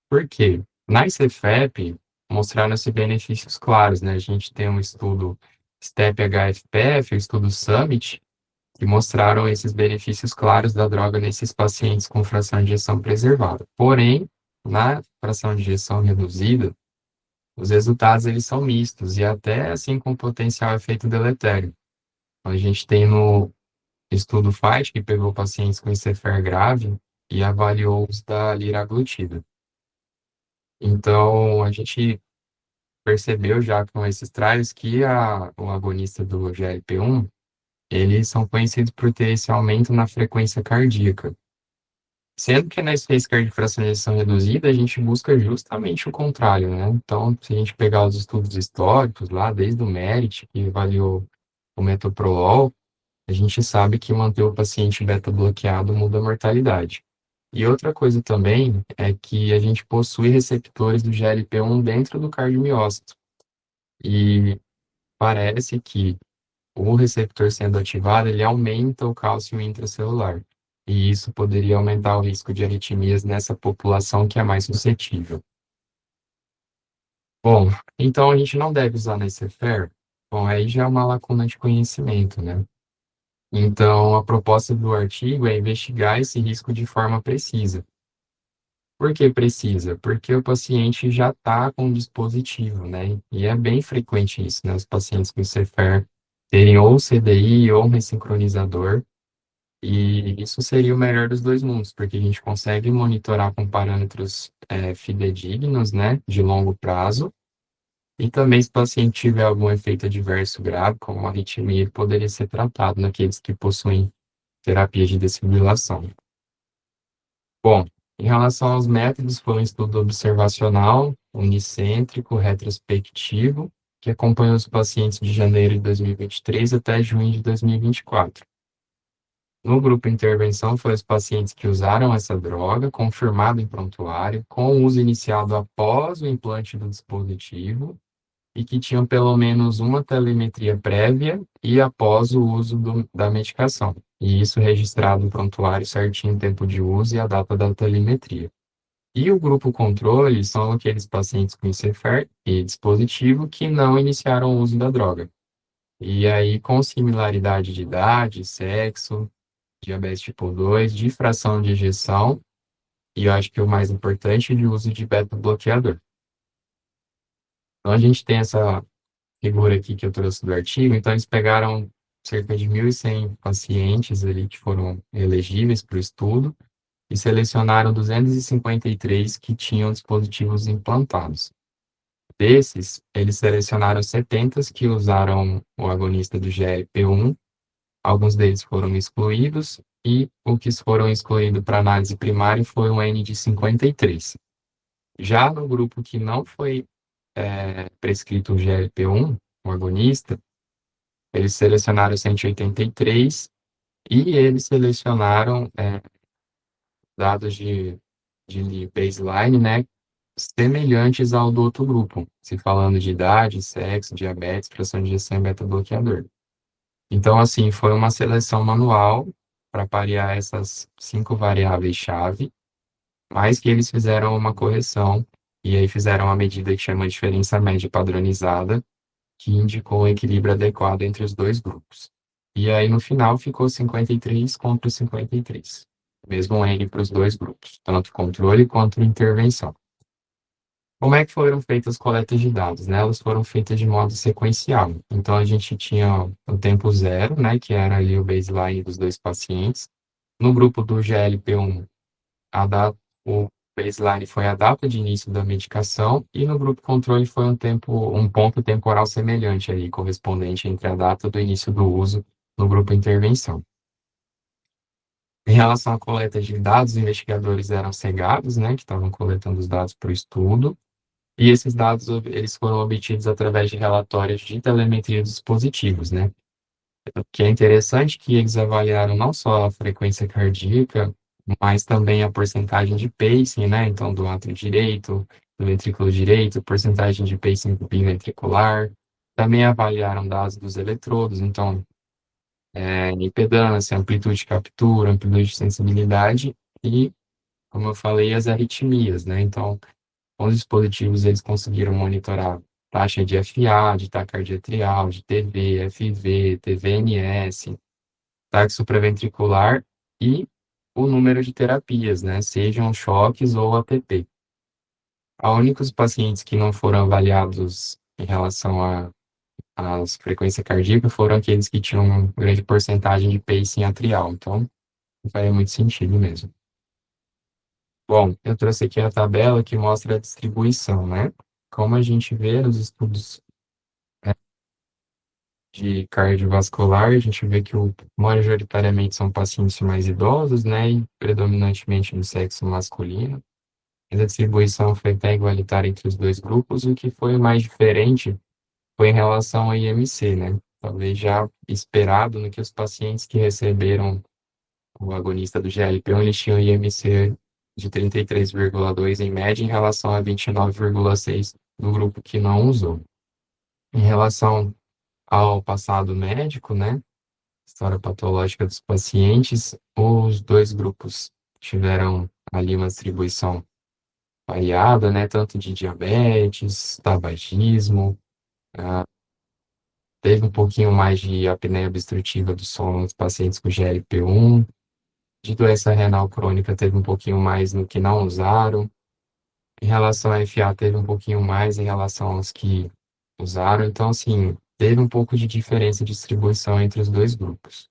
S2: Por quê? Na ICFEP, mostraram-se benefícios claros, né? A gente tem um estudo STEP-HFpEF, o estudo SUMMIT, que mostraram esses benefícios claros da droga nesses pacientes com fração de ejeção preservada. Porém, na fração de ejeção reduzida, os resultados eles são mistos e até assim com potencial efeito deletério. A gente tem no estudo FIGHT, que pegou pacientes com ICFR grave e avaliou os da liraglutida. Então, a gente percebeu já com esses trials que o agonista do GLP-1, eles são conhecidos por ter esse aumento na frequência cardíaca. Sendo que na insuficiência de fração de ejeção reduzida, a gente busca justamente o contrário, né? Então, se a gente pegar os estudos históricos lá, desde o MERIT, que avaliou o metoprolol, a gente sabe que manter o paciente beta-bloqueado muda a mortalidade. E outra coisa também é que a gente possui receptores do GLP-1 dentro do cardiomiócito. E parece que o receptor sendo ativado, ele aumenta o cálcio intracelular. E isso poderia aumentar o risco de arritmias nessa população que é mais suscetível. Bom, então a gente não deve usar Necefer? Bom, aí já é uma lacuna de conhecimento, né? Então, a proposta do artigo é investigar esse risco de forma precisa. Por que precisa? Porque o paciente já está com o dispositivo, né? E é bem frequente isso, né? Os pacientes com Cefer terem ou CDI ou um ressincronizador, e isso seria o melhor dos dois mundos, porque a gente consegue monitorar com parâmetros fidedignos, né, de longo prazo, e também se o paciente tiver algum efeito adverso grave, como uma arritmia, ele poderia ser tratado naqueles que possuem terapia de desfibrilação. Bom, em relação aos métodos, foi um estudo observacional, unicêntrico, retrospectivo, que acompanhou os pacientes de janeiro de 2023 até junho de 2024. No grupo intervenção, foram os pacientes que usaram essa droga, confirmado em prontuário, com uso iniciado após o implante do dispositivo e que tinham pelo menos uma telemetria prévia e após o uso da medicação. E isso registrado em prontuário certinho o tempo de uso e a data da telemetria. E o grupo controle são aqueles pacientes com ICFR e dispositivo que não iniciaram o uso da droga. E aí, com similaridade de idade, sexo, diabetes tipo 2, de fração de ejeção, e eu acho que o mais importante, de uso de beta-bloqueador. Então, a gente tem essa figura aqui que eu trouxe do artigo, então eles pegaram cerca de 1.100 pacientes ali que foram elegíveis para o estudo e selecionaram 253 que tinham dispositivos implantados. Desses, eles selecionaram 70 que usaram o agonista do GLP-1, alguns deles foram excluídos, e o que foram excluídos para análise primária foi um N de 53. Já no grupo que não foi prescrito o GLP-1, o agonista, eles selecionaram 183 e eles selecionaram dados de baseline, né, semelhantes ao do outro grupo, se falando de idade, sexo, diabetes, fração de ejeção e beta-bloqueador. Então, assim, foi uma seleção manual para parear essas 5 variáveis-chave, mas que eles fizeram uma correção e aí fizeram uma medida que chama de diferença média padronizada, que indicou o equilíbrio adequado entre os dois grupos. E aí, no final, ficou 53 contra 53. Mesmo N para os dois grupos, tanto controle quanto intervenção. Como é que foram feitas as coletas de dados, né? Elas foram feitas de modo sequencial. Então, a gente tinha o tempo zero, né, que era ali o baseline dos dois pacientes. No grupo do GLP-1, o baseline foi a data de início da medicação, e no grupo controle foi um ponto temporal semelhante aí, correspondente entre a data do início do uso no grupo intervenção. Em relação à coleta de dados, os investigadores eram cegados, né, que estavam coletando os dados para o estudo, e esses dados eles foram obtidos através de relatórios de telemetria dos dispositivos, né? O que é interessante que eles avaliaram não só a frequência cardíaca, mas também a porcentagem de pacing, né? Então, do átrio direito, do ventrículo direito, porcentagem de pacing biventricular. Também avaliaram dados dos eletrodos, então, impedância, amplitude de captura, amplitude de sensibilidade e, como eu falei, as arritmias, né? Então, com os dispositivos, eles conseguiram monitorar taxa de FA, de taquicardia atrial, de TV, FV, TVNS, taxa supraventricular e o número de terapias, né, sejam choques ou ATP. Os únicos pacientes que não foram avaliados em relação às frequências cardíacas foram aqueles que tinham uma grande porcentagem de pacing atrial, então não faria muito sentido mesmo. Bom, eu trouxe aqui a tabela que mostra a distribuição, né? como a gente vê nos estudos de cardiovascular, a gente vê que majoritariamente são pacientes mais idosos, né, e predominantemente do sexo masculino. Mas a distribuição foi até igualitária entre os dois grupos. O que foi mais diferente foi em relação ao IMC, né? Talvez já esperado no que os pacientes que receberam o agonista do GLP-1, eles tinham IMC de 33,2 em média em relação a 29,6 do grupo que não usou. Em relação ao passado médico, né, história patológica dos pacientes, os dois grupos tiveram ali uma distribuição variada, né, tanto de diabetes, tabagismo, teve um pouquinho mais de apneia obstrutiva do sono nos pacientes com GLP-1, de doença renal crônica teve um pouquinho mais no que não usaram, em relação a FA teve um pouquinho mais em relação aos que usaram, então, assim, teve um pouco de diferença de distribuição entre os dois grupos.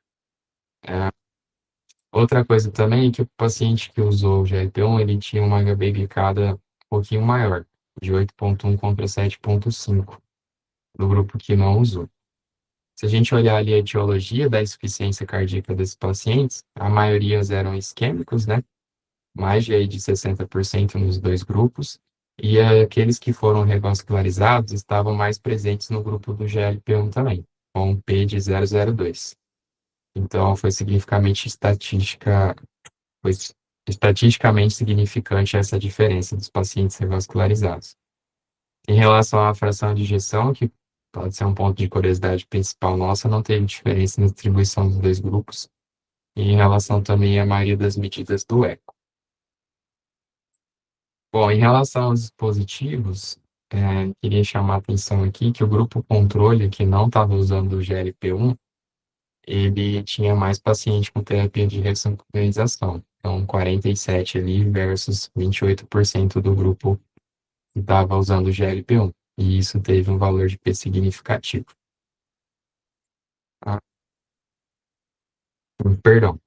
S2: Outra coisa também é que o paciente que usou o GLP-1, ele tinha uma HB glicada um pouquinho maior, de 8,1 contra 7,5, do grupo que não usou. Se a gente olhar ali a etiologia da insuficiência cardíaca desses pacientes, a maioria eram isquêmicos, né? Mais de, aí, de 60% nos dois grupos, e aqueles que foram revascularizados estavam mais presentes no grupo do GLP-1 também, com um P de 0,02. Então, foi estatisticamente significante essa diferença dos pacientes revascularizados. Em relação à fração de ejeção, que pode ser um ponto de curiosidade principal nossa, não teve diferença na distribuição dos dois grupos, e em relação também à maioria das medidas do eco. Bom, em relação aos dispositivos, queria chamar a atenção aqui que o grupo controle, que não estava usando o GLP-1, ele tinha mais paciente com terapia de ressincronização. Então, 47 ali versus 28% do grupo que estava usando o GLP-1. E isso teve um valor de P significativo. Ah, perdão.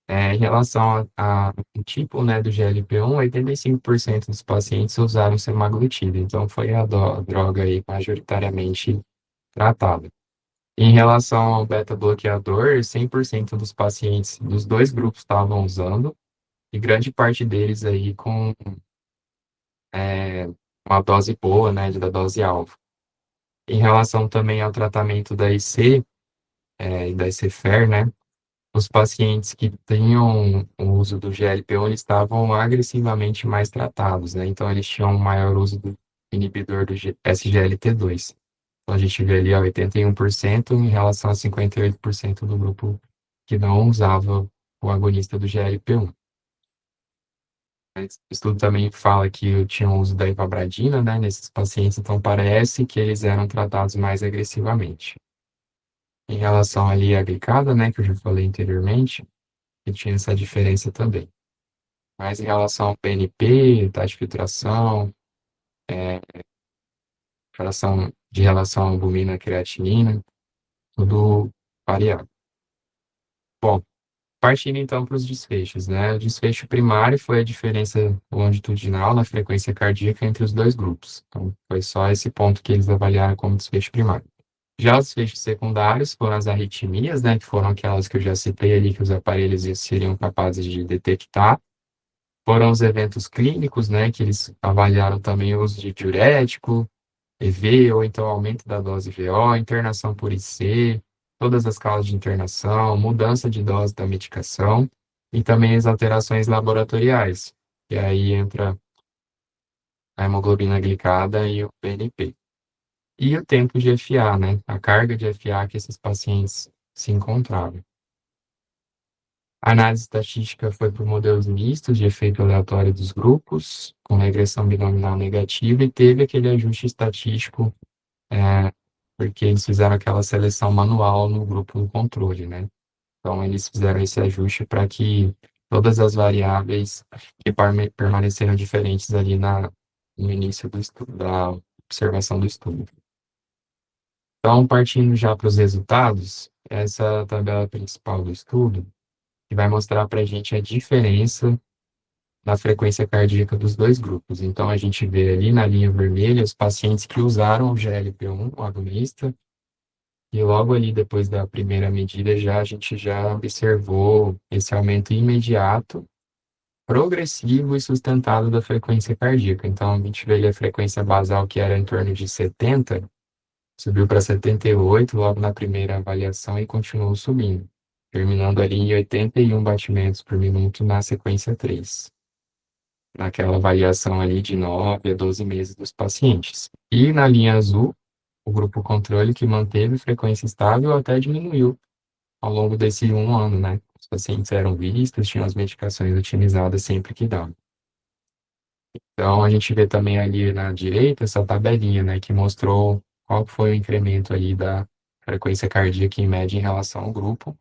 S2: Em relação ao tipo, né, do GLP-1, 85% dos pacientes usaram semaglutida. Então, foi a droga aí majoritariamente tratada. Em relação ao beta-bloqueador, 100% dos pacientes dos dois grupos estavam usando, e grande parte deles aí com uma dose boa, né, da dose-alvo. Em relação também ao tratamento da IC, e da IC-FER, né, os pacientes que tinham o uso do GLP-1, eles estavam agressivamente mais tratados, né, então eles tinham um maior uso do inibidor do SGLT2. Então, a gente vê ali 81% em relação a 58% do grupo que não usava o agonista do GLP-1. O estudo também fala que tinha o uso da ivabradina, né, nesses pacientes, então parece que eles eram tratados mais agressivamente. Em relação ali à glicada, né, que eu já falei anteriormente, que tinha essa diferença também. Mas em relação ao PNP, taxa de filtração, fração de relação à albumina e creatinina, tudo variável. Bom, partindo então para os desfechos, né? O desfecho primário foi a diferença longitudinal na frequência cardíaca entre os dois grupos. Então, foi só esse ponto que eles avaliaram como desfecho primário. Já os desfechos secundários foram as arritmias, né? Que foram aquelas que eu já citei ali, que os aparelhos seriam capazes de detectar. Foram os eventos clínicos, né? Que eles avaliaram também o uso de diurético, EV, ou então aumento da dose VO, internação por IC, todas as causas de internação, mudança de dose da medicação e também as alterações laboratoriais, e aí entra a hemoglobina glicada e o PNP. E o tempo de FA, né? A carga de FA que esses pacientes se encontravam. A análise estatística foi por modelos mistos de efeito aleatório dos grupos, com regressão binominal negativa, e teve aquele ajuste estatístico porque eles fizeram aquela seleção manual no grupo do controle, né? Então, eles fizeram esse ajuste para que todas as variáveis que permaneceram diferentes ali no início do estudo, da observação do estudo. Então, partindo já para os resultados, essa é a tabela principal do estudo, que vai mostrar para a gente a diferença na frequência cardíaca dos dois grupos. Então, a gente vê ali na linha vermelha os pacientes que usaram o GLP-1, o agonista, e logo ali depois da primeira medida a gente já observou esse aumento imediato, progressivo e sustentado da frequência cardíaca. Então, a gente vê ali a frequência basal que era em torno de 70, subiu para 78 logo na primeira avaliação e continuou subindo, terminando ali em 81 batimentos por minuto na sequência 3, naquela avaliação ali de 9 a 12 meses dos pacientes. E na linha azul, o grupo controle que manteve frequência estável até diminuiu ao longo desse 1 ano, né? Os pacientes eram vistos, tinham as medicações utilizadas sempre que dava. Então, a gente vê também ali na direita essa tabelinha, né, que mostrou qual foi o incremento ali da frequência cardíaca em média em relação ao grupo,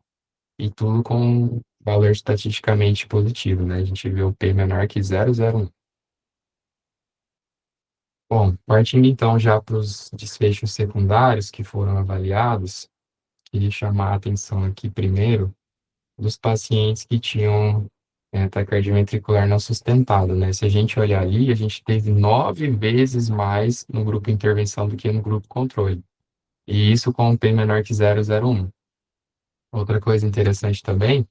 S2: e tudo com valor estatisticamente positivo, né? A gente vê o P menor que 0,01. Bom, partindo então já para os desfechos secundários que foram avaliados, queria chamar a atenção aqui primeiro dos pacientes que tinham taquicardia ventricular não sustentada, né? Se a gente olhar ali, a gente teve 9 vezes mais no grupo intervenção do que no grupo controle. E isso com um P menor que 0,01. Outra coisa interessante também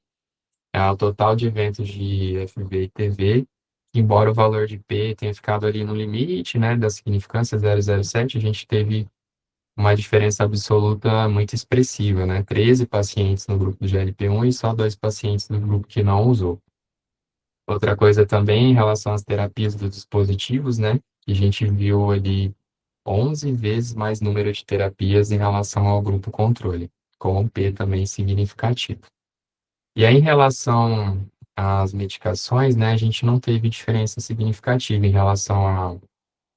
S2: é o total de eventos de FV e TV, embora o valor de P tenha ficado ali no limite, né, da significância 0,07, a gente teve uma diferença absoluta muito expressiva, né? 13 pacientes no grupo do GLP-1 e só 2 pacientes no grupo que não usou. Outra coisa também em relação às terapias dos dispositivos, né? Que a gente viu ali 11 vezes mais número de terapias em relação ao grupo controle, com um P também significativo. E aí, em relação às medicações, né, a gente não teve diferença significativa em relação a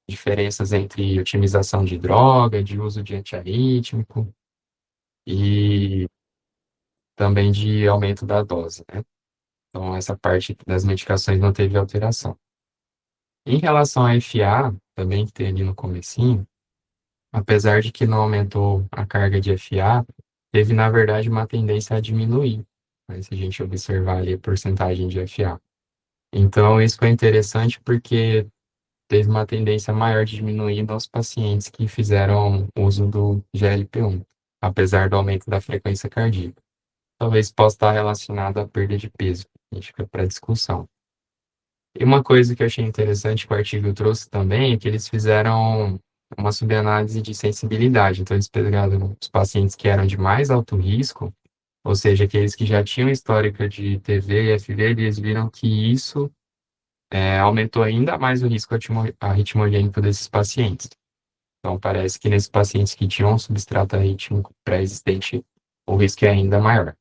S2: diferenças entre otimização de droga, de uso de antiarrítmico e também de aumento da dose, né? Então, essa parte das medicações não teve alteração. Em relação à FA, também que tem ali no comecinho, apesar de que não aumentou a carga de FA, teve, na verdade, uma tendência a diminuir, né, se a gente observar ali a porcentagem de FA. Então, isso foi interessante porque teve uma tendência maior de diminuir nos pacientes que fizeram uso do GLP-1, apesar do aumento da frequência cardíaca. Talvez possa estar relacionado à perda de peso, a gente fica para discussão. E uma coisa que eu achei interessante que o artigo trouxe também é que eles fizeram uma subanálise de sensibilidade. Então, eles pegaram os pacientes que eram de mais alto risco, ou seja, aqueles que já tinham histórico de TV e FV, eles viram que isso aumentou ainda mais o risco arritmogênico desses pacientes. Então, parece que nesses pacientes que tinham um substrato arrítmico pré-existente, o risco é ainda maior.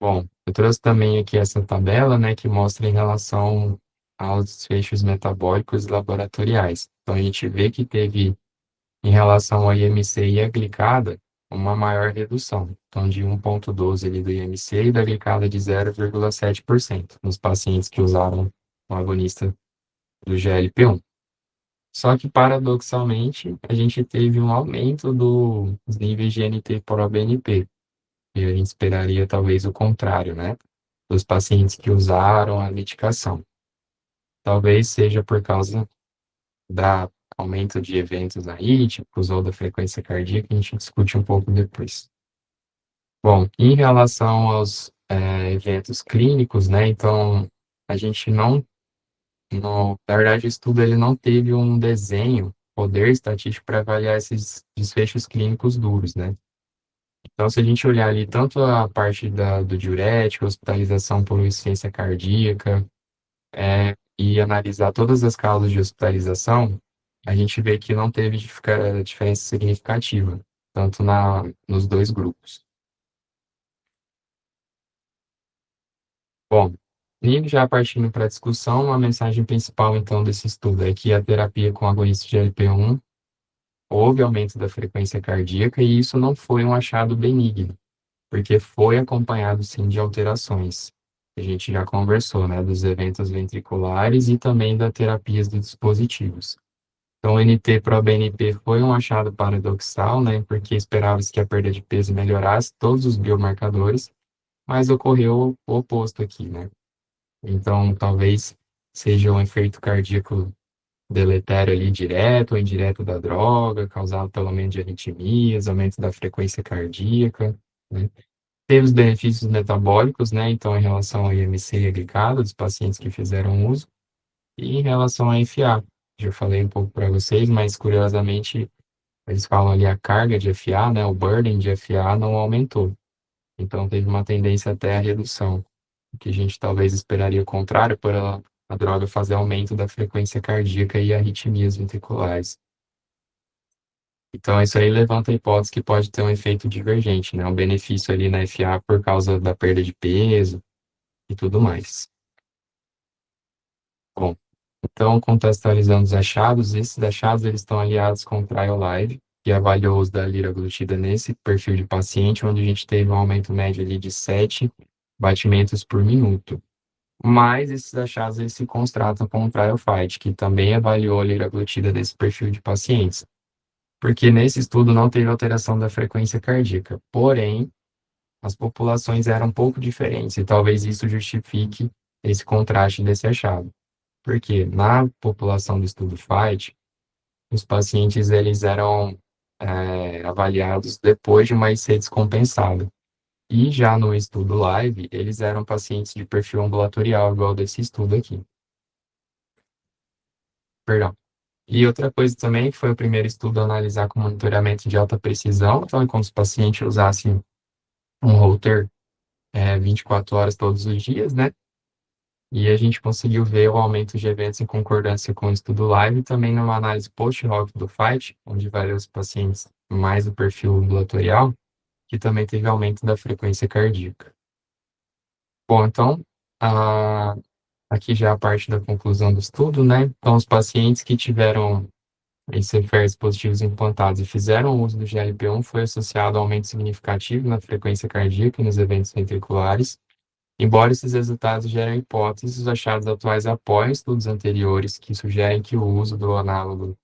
S2: Bom, eu trouxe também aqui essa tabela, né, que mostra em relação aos desfechos metabólicos laboratoriais. Então, a gente vê que teve, em relação ao IMC e a glicada, uma maior redução. Então, de 1,12 ali do IMC e da glicada de 0,7% nos pacientes que usaram o agonista do GLP-1. Só que, paradoxalmente, a gente teve um aumento dos níveis de NT-proBNP, e a gente esperaria talvez o contrário, né? Dos pacientes que usaram a medicação. Talvez seja por causa da aumento de eventos arrítmicos ou da frequência cardíaca, a gente discute um pouco depois. Bom, em relação aos eventos clínicos, né? Então, a gente na verdade, o estudo ele não teve um desenho, poder estatístico para avaliar esses desfechos clínicos duros, né? Então, se a gente olhar ali tanto a parte do diurético, hospitalização por insuficiência cardíaca, e analisar todas as causas de hospitalização, a gente vê que não teve diferença significativa, tanto nos dois grupos. Bom, e já partindo para a discussão, a mensagem principal, então, desse estudo é que a terapia com agonista de GLP-1 houve aumento da frequência cardíaca e isso não foi um achado benigno, porque foi acompanhado, sim, de alterações. A gente já conversou, né, dos eventos ventriculares e também da terapias dos dispositivos. Então, o NT-proBNP foi um achado paradoxal, né, porque esperava-se que a perda de peso melhorasse todos os biomarcadores, mas ocorreu o oposto aqui, né. Então, talvez seja um efeito cardíaco deletério ali direto ou indireto da droga, causado pelo aumento de arritmias, aumento da frequência cardíaca, né? Teve os benefícios metabólicos, né? Então, em relação ao IMC e a glicada dos pacientes que fizeram uso, e em relação a FA. Já falei um pouco para vocês, mas curiosamente, eles falam ali a carga de FA, né? O burden de FA não aumentou. Então, teve uma tendência até à redução, o que a gente talvez esperaria o contrário por a droga fazer aumento da frequência cardíaca e arritmias ventriculares. Então, isso aí levanta a hipótese que pode ter um efeito divergente, né? Um benefício ali na FA por causa da perda de peso e tudo mais. Bom, então, contextualizando os achados, esses achados eles estão aliados com o Trial Live, que avaliou os da liraglutida nesse perfil de paciente, onde a gente teve um aumento médio ali de 7 batimentos por minuto. Mas esses achados eles se contrastam com o Trial Fight, que também avaliou a liraglutida desse perfil de pacientes, porque nesse estudo não teve alteração da frequência cardíaca. Porém, as populações eram um pouco diferentes, e talvez isso justifique esse contraste desse achado. Porque na população do estudo FIGHT, os pacientes eles eram avaliados depois de uma IC descompensada. E já no estudo LIVE, eles eram pacientes de perfil ambulatorial, igual desse estudo aqui. Perdão. E outra coisa também, que foi o primeiro estudo a analisar com monitoramento de alta precisão, então é como se o paciente usasse um holter 24 horas todos os dias, né? E a gente conseguiu ver o aumento de eventos em concordância com o estudo live e também numa análise post-hoc do FIGHT, onde vários pacientes mais do perfil ambulatorial, que também teve aumento da frequência cardíaca. Bom, então, aqui já a parte da conclusão do estudo, né? Então, os pacientes que tiveram ECFRs positivos implantados e fizeram uso do GLP-1 foi associado a aumento significativo na frequência cardíaca e nos eventos ventriculares. Embora esses resultados gerem hipóteses, os achados atuais apoiam estudos anteriores que sugerem que o uso do análogo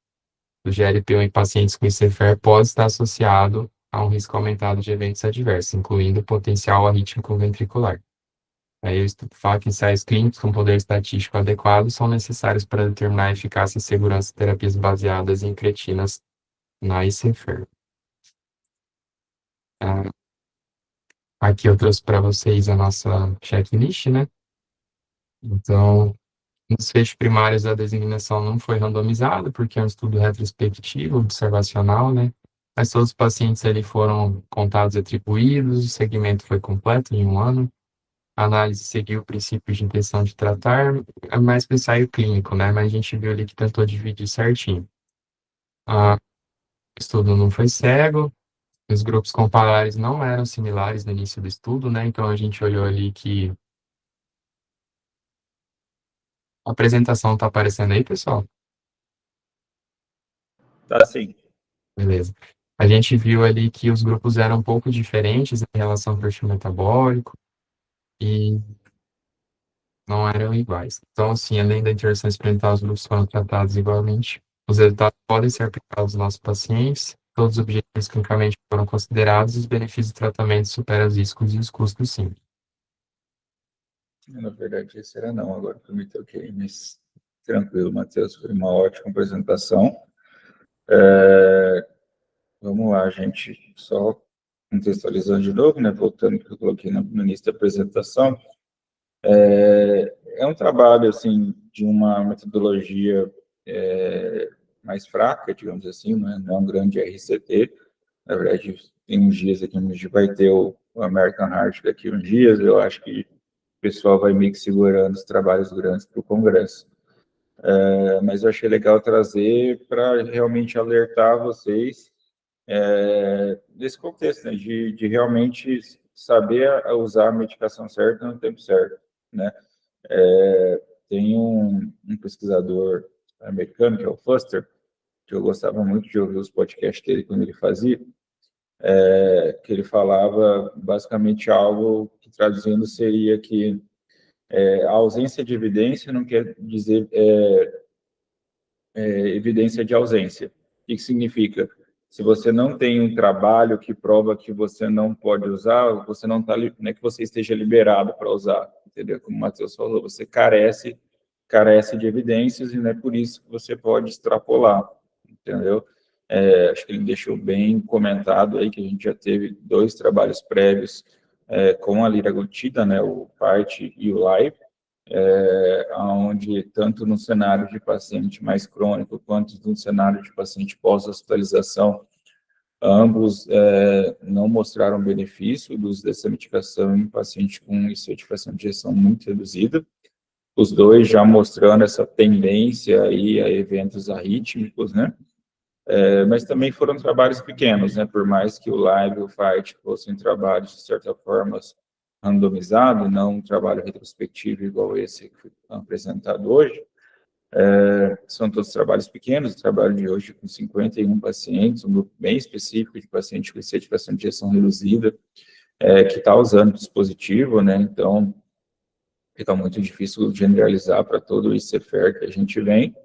S2: do GLP-1 em pacientes com ICFR pode estar associado a um risco aumentado de eventos adversos, incluindo potencial arrítmico ventricular. Aí, o estudo fala que ensaios clínicos com poder estatístico adequado são necessários para determinar a eficácia e segurança de terapias baseadas em cretinas na ICFR. Aqui eu trouxe para vocês a nossa checklist, né? Então, nos fechos primários, a designação não foi randomizada, porque é um estudo retrospectivo, observacional, né? Mas todos os pacientes ali foram contados e atribuídos, o segmento foi completo em 1 ano. A análise seguiu o princípio de intenção de tratar, é mais para o ensaio clínico, né? Mas a gente viu ali que tentou dividir certinho. O estudo não foi cego, os grupos comparares não eram similares no início do estudo, né? Então a gente olhou ali que a apresentação está aparecendo aí, pessoal?
S1: Tá sim.
S2: Beleza. A gente viu ali que os grupos eram um pouco diferentes em relação ao perfil metabólico e não eram iguais. Então, assim, além da interação experimental, os grupos foram tratados igualmente. Os resultados podem ser aplicados aos nossos pacientes, todos os objetivos clinicamente foram considerados e os benefícios do tratamento superam os riscos e os custos, sim.
S1: Na verdade, esse era não, agora que eu me toquei, mas tranquilo, Matheus, foi uma ótima apresentação. Vamos lá, gente, só contextualizando de novo, né, voltando ao que eu coloquei no início da apresentação, é um trabalho, assim, de uma metodologia mais fraca, digamos assim, né, não é um grande RCT, na verdade, tem uns dias aqui, a gente vai ter o American Heart daqui uns dias, eu acho que o pessoal vai meio que segurando os trabalhos grandes para o Congresso. Mas eu achei legal trazer para realmente alertar vocês nesse contexto, né, de realmente saber usar a medicação certa no tempo certo, né? Tem um pesquisador americano, que é o Fuster, que eu gostava muito de ouvir os podcasts dele quando ele fazia, que ele falava basicamente algo que, traduzindo, seria que a ausência de evidência não quer dizer evidência de ausência. O que significa? se você não tem um trabalho que prova que você não pode usar, você não está, não é que você esteja liberado para usar, entendeu? Como o Matheus falou, você carece de evidências e não é por isso que você pode extrapolar, entendeu? Acho que ele deixou bem comentado aí que a gente já teve 2 trabalhos prévios com a liraglutida, né, o PART e o LIVE, onde tanto no cenário de paciente mais crônico quanto no cenário de paciente pós-hospitalização, ambos não mostraram benefício do uso dessa medicação em paciente com insuficiência de fração de ejeção muito reduzida, os 2 já mostrando essa tendência aí a eventos arrítmicos, né? Mas também foram trabalhos pequenos, né? Por mais que o LIVE e o FIGHT fossem trabalhos, de certa forma, randomizados, não um trabalho retrospectivo igual esse que foi apresentado hoje, são todos trabalhos pequenos, o trabalho de hoje com 51 pacientes, um grupo bem específico de paciente com insuficiência de fração de ejeção reduzida, que está usando o dispositivo, né? Então, fica muito difícil generalizar para todo o ICFR que a gente vem,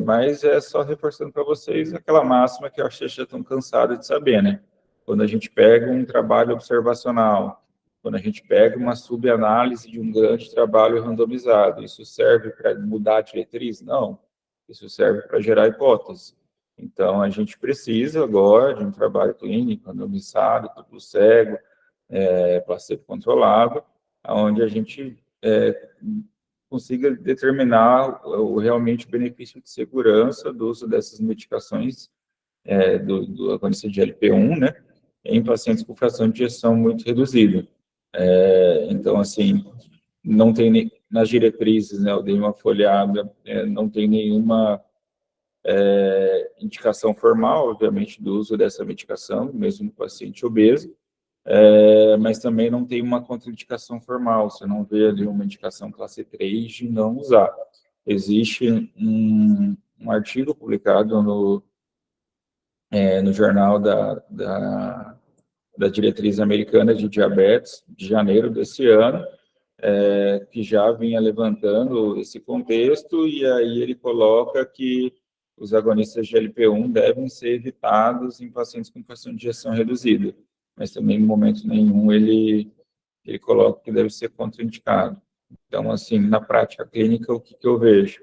S1: mas é só reforçando para vocês aquela máxima que eu acho que vocês já estão cansados de saber, né? Quando a gente pega um trabalho observacional, quando a gente pega uma subanálise de um grande trabalho randomizado, isso serve para mudar a diretriz? Não, isso serve para gerar hipótese. Então, a gente precisa agora de um trabalho clínico randomizado, duplo cego, placebo controlado, onde a gente consiga determinar realmente o benefício de segurança do uso dessas medicações do agonista de GLP-1, né, em pacientes com fração de ejeção muito reduzida. Então, assim, não tem nas diretrizes, né, eu dei uma folhada, não tem nenhuma indicação formal, obviamente, do uso dessa medicação, mesmo no paciente obeso, mas também não tem uma contraindicação formal, você não vê ali uma indicação classe 3 de não usar. Existe um artigo publicado no jornal da Diretriz Americana de Diabetes, de janeiro desse ano, que já vinha levantando esse contexto, e aí ele coloca que os agonistas de GLP-1 devem ser evitados em pacientes com fração de ejeção reduzida, mas também, em momento nenhum, ele coloca que deve ser contraindicado. Então, assim, na prática clínica, o que eu vejo?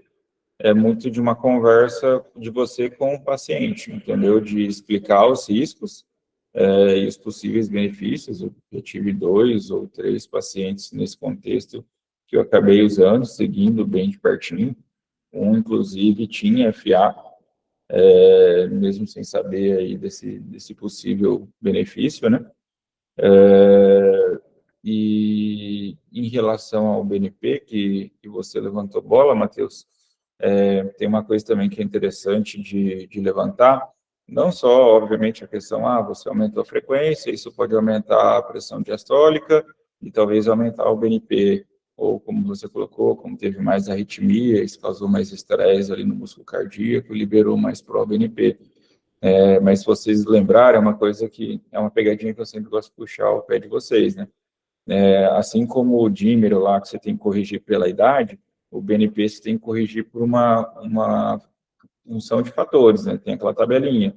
S1: É muito de uma conversa de você com o paciente, entendeu? De explicar os riscos e os possíveis benefícios. Eu tive 2 ou 3 pacientes nesse contexto que eu acabei usando, seguindo bem de pertinho. Um, inclusive, tinha FA, mesmo sem saber aí desse possível benefício, né? E em relação ao BNP, que você levantou bola, Matheus, tem uma coisa também que é interessante de levantar, não só, obviamente, a questão, você aumentou a frequência, isso pode aumentar a pressão diastólica e talvez aumentar o BNP, ou como você colocou, como teve mais arritmia, isso causou mais estresse ali no músculo cardíaco, liberou mais pró-BNP. Mas se vocês lembrarem, é uma coisa que é uma pegadinha que eu sempre gosto de puxar ao pé de vocês, né? Assim como o dímero lá, que você tem que corrigir pela idade, o BNP você tem que corrigir por uma função de fatores, né? Tem aquela tabelinha.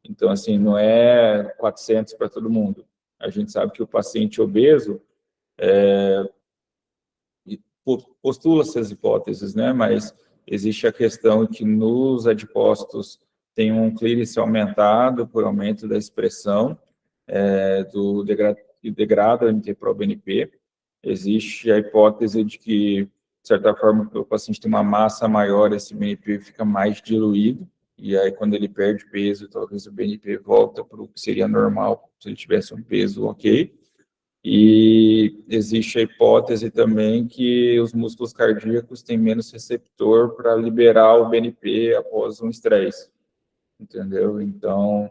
S1: Então, assim, não é 400 para todo mundo. A gente sabe que o paciente obeso postula essas hipóteses, né? Mas existe a questão que nos adipócitos tem um clearance aumentado por aumento da expressão que degrada o MT-proBNP. Existe a hipótese de que, de certa forma, o paciente tem uma massa maior, esse BNP fica mais diluído, e aí quando ele perde peso, talvez o BNP volta para o que seria normal se ele tivesse um peso ok. E existe a hipótese também que os músculos cardíacos têm menos receptor para liberar o BNP após um estresse, entendeu? Então,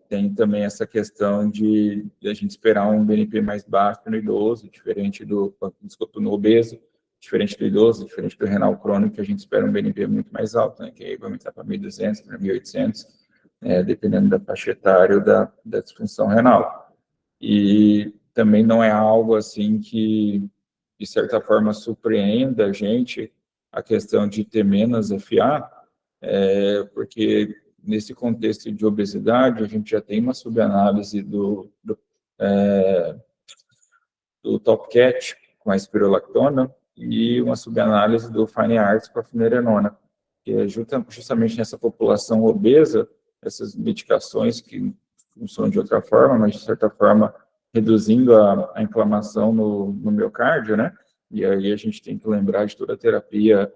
S1: tem também essa questão de a gente esperar um BNP mais baixo no idoso, diferente no obeso, diferente do idoso, diferente do renal crônico, que a gente espera um BNP muito mais alto, né, que aí vai aumentar para 1.200, para 1.800, dependendo da faixa etária ou da disfunção renal. E também não é algo assim que, de certa forma, surpreenda a gente, a questão de ter menos FA, porque nesse contexto de obesidade, a gente já tem uma subanálise do Top Cat com a espirolactona e uma subanálise do Fine Arts com a finerenona, que é justamente nessa população obesa, essas medicações que funcionam de outra forma, mas de certa forma reduzindo a inflamação no miocárdio, né? E aí a gente tem que lembrar de toda a terapia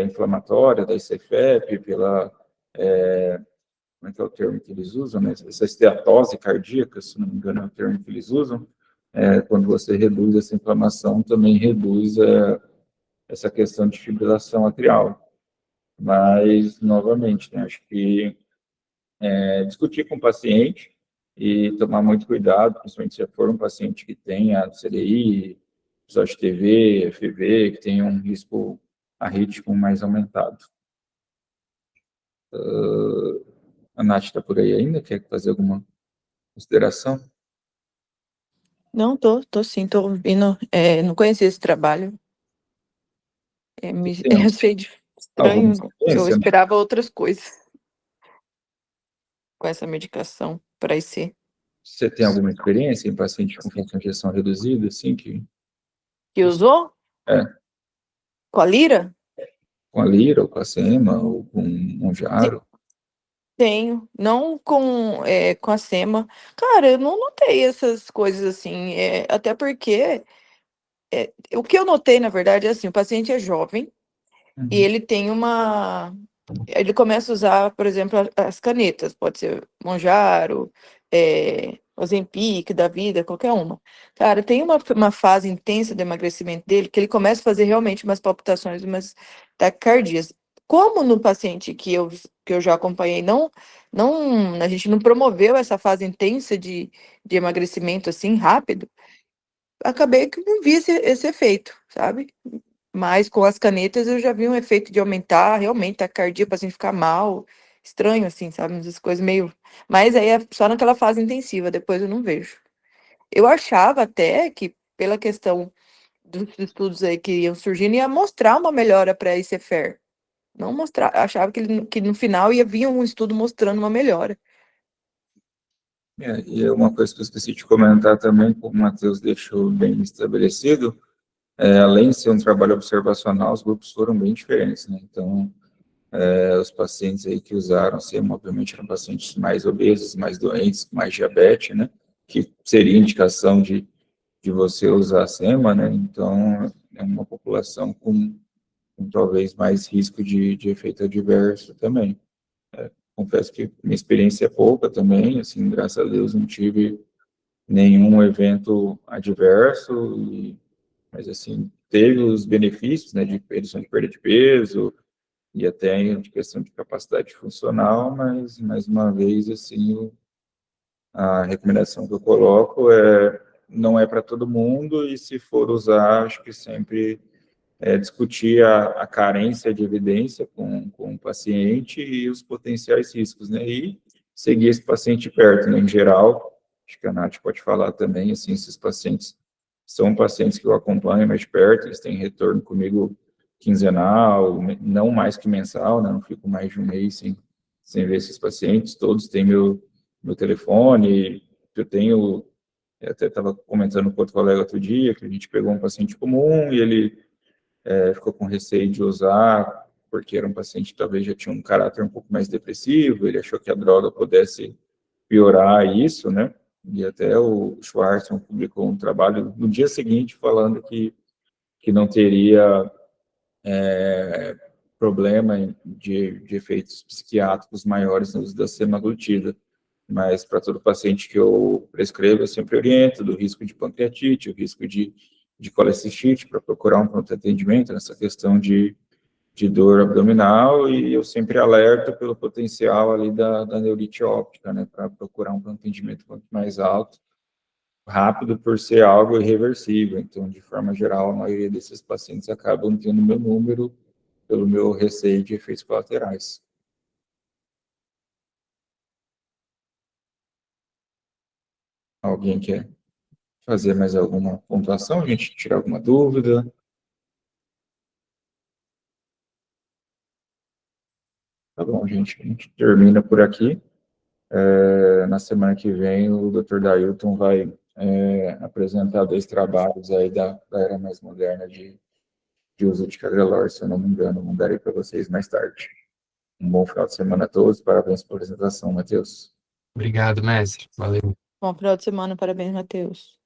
S1: inflamatória, da ICFEP, como é que é o termo que eles usam, né? Essa esteatose cardíaca, se não me engano é o termo que eles usam, quando você reduz essa inflamação, também reduz essa questão de fibrilação atrial. Mas, novamente, né, acho que discutir com o paciente e tomar muito cuidado, principalmente se for um paciente que tenha CDI, episódio de TV, FV, que tenha um risco arrítmico mais aumentado. A Nath está por aí ainda? Quer fazer alguma consideração?
S3: Não, tô sim, tô ouvindo. Não conhecia esse trabalho.
S1: Tem
S3: Achei
S1: alguma
S3: estranho. Eu
S1: experiência?
S3: esperava outras coisas com essa medicação para IC.
S1: Você tem alguma experiência em paciente com fração de ejeção reduzida, assim,
S3: Que usou?
S1: É.
S3: Com a Lira?
S1: Com a Lira, ou com a Sema, ou com Monjaro?
S3: Tenho. Não com a Sema. Cara, eu não notei essas coisas assim. Até porque o que eu notei, na verdade, é assim, o paciente é jovem e ele tem uma. Ele começa a usar, por exemplo, as canetas, pode ser Monjaro, Ozempic da vida, qualquer uma. Cara, tem uma fase intensa de emagrecimento dele que ele começa a fazer realmente umas palpitações, umas taquicardias. Como no paciente que eu já acompanhei, a gente não promoveu essa fase intensa de emagrecimento assim rápido, acabei que não vi esse efeito, sabe? Mas com as canetas eu já vi um efeito de aumentar realmente a cardia, o paciente ficar mal, estranho assim, sabe? Essas coisas meio. Mas aí é só naquela fase intensiva, depois eu não vejo. Eu achava até que, pela questão dos estudos aí que iam surgindo, ia mostrar uma melhora para esse EFER. Não mostrar, achava que no final ia vir um estudo mostrando uma melhora.
S1: E é uma coisa que eu esqueci de comentar também, como o Matheus deixou bem estabelecido, além de ser um trabalho observacional, os grupos foram bem diferentes, né? Então, os pacientes aí que usaram SEMA, obviamente, eram pacientes mais obesos, mais doentes, mais diabetes, né? Que seria indicação de você usar a SEMA, né? Então, é uma população com talvez mais risco de efeito adverso também. Confesso que minha experiência é pouca também, assim, graças a Deus não tive nenhum evento adverso, mas assim, teve os benefícios, né, de redução de perda de peso e até de questão de capacidade funcional, mas, mais uma vez, assim, a recomendação que eu coloco não é para todo mundo e se for usar, acho que sempre discutir a carência de evidência com o paciente e os potenciais riscos, né? E seguir esse paciente perto, né? Em geral, acho que a Nath pode falar também, assim, esses pacientes são pacientes que eu acompanho mais de perto, eles têm retorno comigo quinzenal, não mais que mensal, né? Não fico mais de um mês sem ver esses pacientes, todos têm meu telefone, eu tenho, eu até estava comentando com outro colega outro dia, que a gente pegou um paciente comum e ele ficou com receio de usar, porque era um paciente que talvez já tinha um caráter um pouco mais depressivo, ele achou que a droga pudesse piorar isso, né? E até o Schwartzman publicou um trabalho no dia seguinte falando que não teria problema de efeitos psiquiátricos maiores no uso da semaglutida. Mas para todo paciente que eu prescrevo, eu sempre oriento do risco de pancreatite, o risco de colecistite, para procurar um pronto atendimento nessa questão de dor abdominal, e eu sempre alerto pelo potencial ali da neurite óptica, né, para procurar um pronto atendimento quanto mais alto, rápido por ser algo irreversível. Então, de forma geral, a maioria desses pacientes acabam tendo meu número pelo meu receio de efeitos colaterais. Alguém quer fazer mais alguma pontuação, a gente tirar alguma dúvida? Tá bom, gente, a gente termina por aqui. Na semana que vem, o Dr. Dailton vai apresentar 2 trabalhos aí da era mais moderna de uso de Cagrelor, se eu não me engano, mandarei para vocês mais tarde. Um bom final de semana a todos, parabéns pela apresentação, Matheus.
S2: Obrigado, mestre. Valeu.
S3: Bom final de semana, parabéns, Matheus.